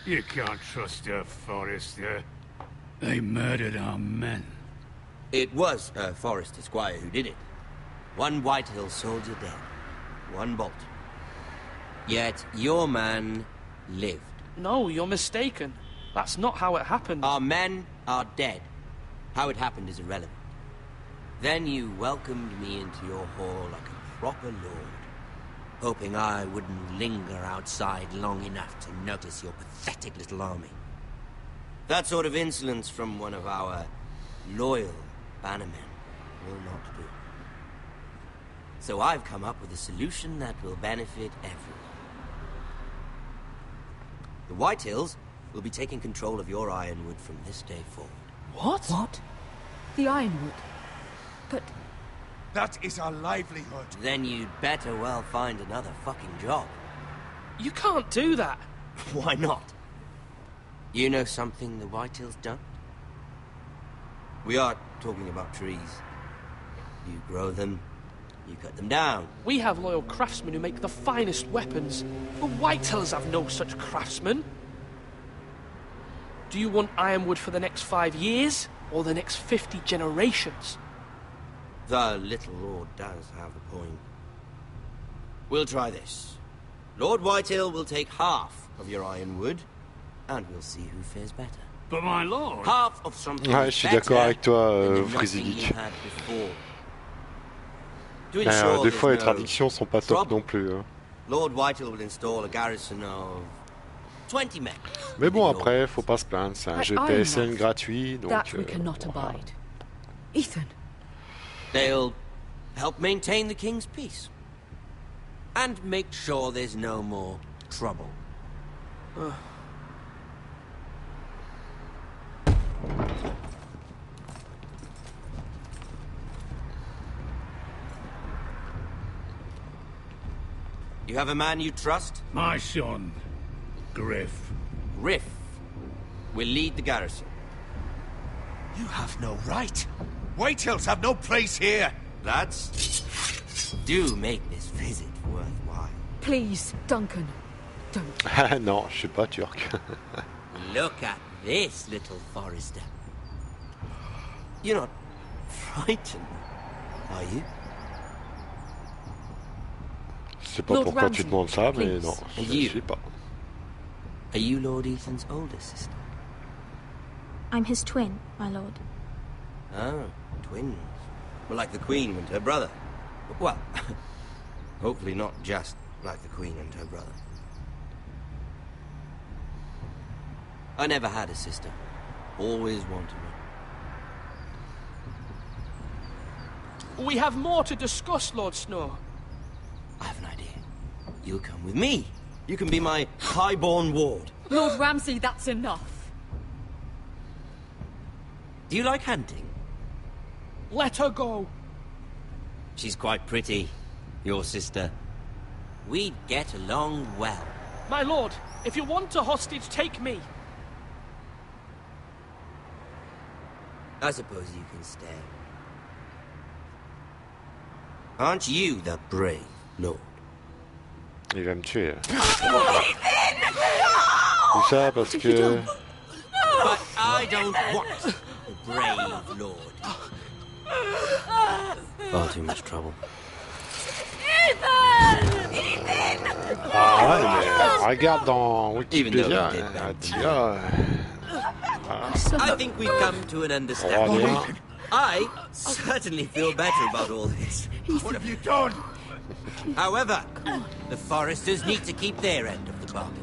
You can't trust her, Forrester. They murdered our men. It was Forrester Squire who did it. One Whitehill soldier dead. One Bolton. Yet your man lived. No, you're mistaken. That's not how it happened. Our men are dead. How it happened is irrelevant. Then you welcomed me into your hall like a proper lord, hoping I wouldn't linger outside long enough to notice your pathetic little army. That sort of insolence from one of our loyal bannermen will not do. So I've come up with a solution that will benefit everyone. The Whitehills will be taking control of your Ironwood from this day forward. What? What? The Ironwood? But... That is our livelihood. Then you'd better well find another fucking job. You can't do that. Why not? You know something the Whitehills don't? We are talking about trees. You grow them, you cut them down. We have loyal craftsmen who make the finest weapons. The Whitehills have no such craftsmen. Do you want Ironwood for the next 5 years, or the next 50 generations? The little lord does have a point. We'll try this. Lord Whitehill will take half of your Ironwood, and we'll see who fares better. But my lord... Half of something Ouais, je suis d'accord avec toi, Vrisidic. Des fois, les traductions sont pas top non plus. Hein. Lord Whitehill will install a garrison of 20 men. Mais bon, après, faut pas se plaindre, c'est un jeu PSN gratuit, donc... That we cannot abide. Ethan. They'll help maintain the king's peace. And make sure there's no more trouble. You have a man you trust? My son, Griff. Griff will lead the garrison. You have no right. Whitehills have no place here. Lads, do make this visit worthwhile. Please, Duncan, don't. Non, je suis pas turc. Look at this, little Forrester. You're not frightened, are you? Je sais pas Lord pourquoi tu Ramsay, demandes ça, mais please. non, And je you? sais pas. Are you Lord Ethan's older sister? I'm his twin, my lord. Oh, twins. Well, like the Queen and her brother. Well, hopefully not just like the Queen and her brother. I never had a sister. Always wanted one. We have more to discuss, Lord Snow. I have an idea. You'll come with me. You can be my highborn ward. Lord Ramsay, that's enough. Do you like hunting? Let her go. She's quite pretty, your sister. We'd get along well. My lord, if you want a hostage, take me. I suppose you can stay. Aren't you the brave lord? Il va me tuer. Tout ça parce que... But I don't want a brave lord. Far too much trouble. Ah ouais, mais regarde dans Wikipédia, Attila... I think we've come to an understanding. I certainly feel better about all this. What have you done? However, the Foresters need to keep their end of the bargain.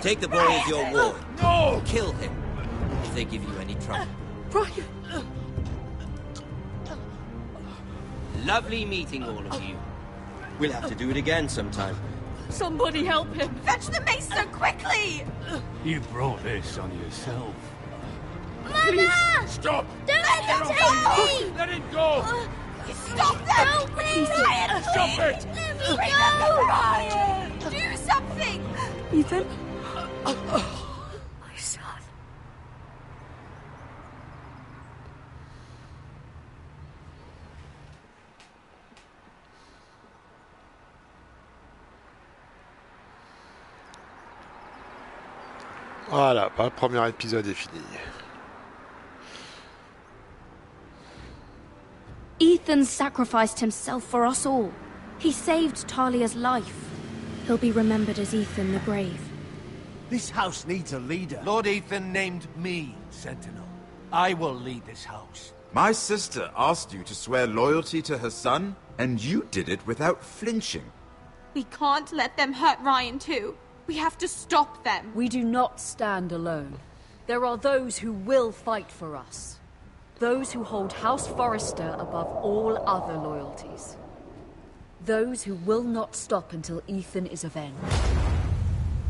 Take the boy as your ward. No! Kill him if they give you any trouble. Brian! Lovely meeting all of you. We'll have to do it again sometime. Somebody help him! Fetch the mace so quickly! You brought this on yourself. Mama! Stop! Don't let him take me! Let it go! Stop them! Help me! Ryan, Stop please! it! Let me go! Ryan! Do something! Ethan? My son. Voilà, bah, le premier épisode est fini. Ethan sacrificed himself for us all. He saved Talia's life. He'll be remembered as Ethan the Brave. This house needs a leader. Lord Ethan named me Sentinel. I will lead this house. My sister asked you to swear loyalty to her son, and you did it without flinching. We can't let them hurt Ryan too. We have to stop them. We do not stand alone. There are those who will fight for us. Those who hold House Forrester above all other loyalties. Those who will not stop until Ethan is avenged.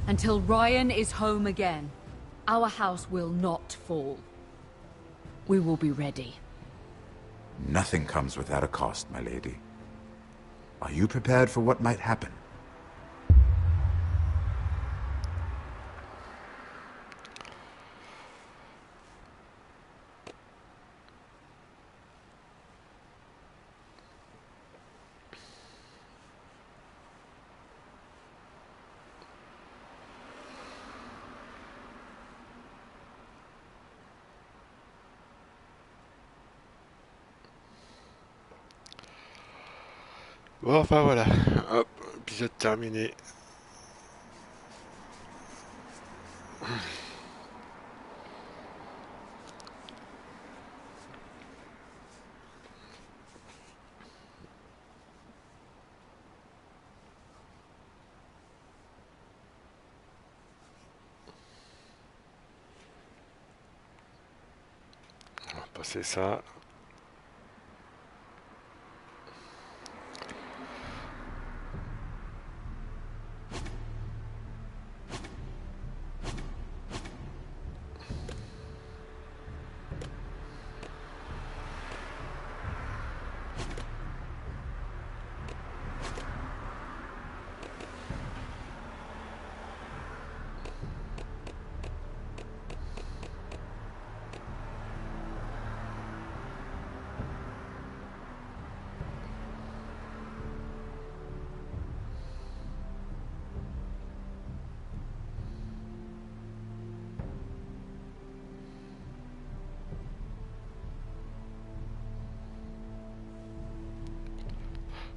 Until Ryan is home again, our house will not fall. We will be ready. Nothing comes without a cost, my lady. Are you prepared for what might happen? Bon, enfin voilà, hop, épisode terminé. On va passer ça.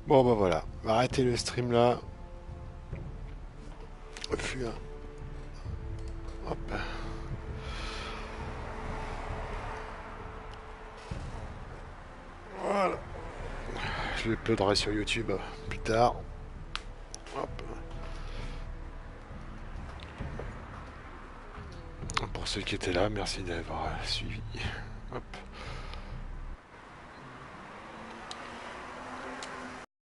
Bon bah voilà, on va arrêter le stream là. Hop. Voilà. Je le uploaderai sur YouTube plus tard. Hop. Pour ceux qui étaient là, merci d'avoir suivi. Hop.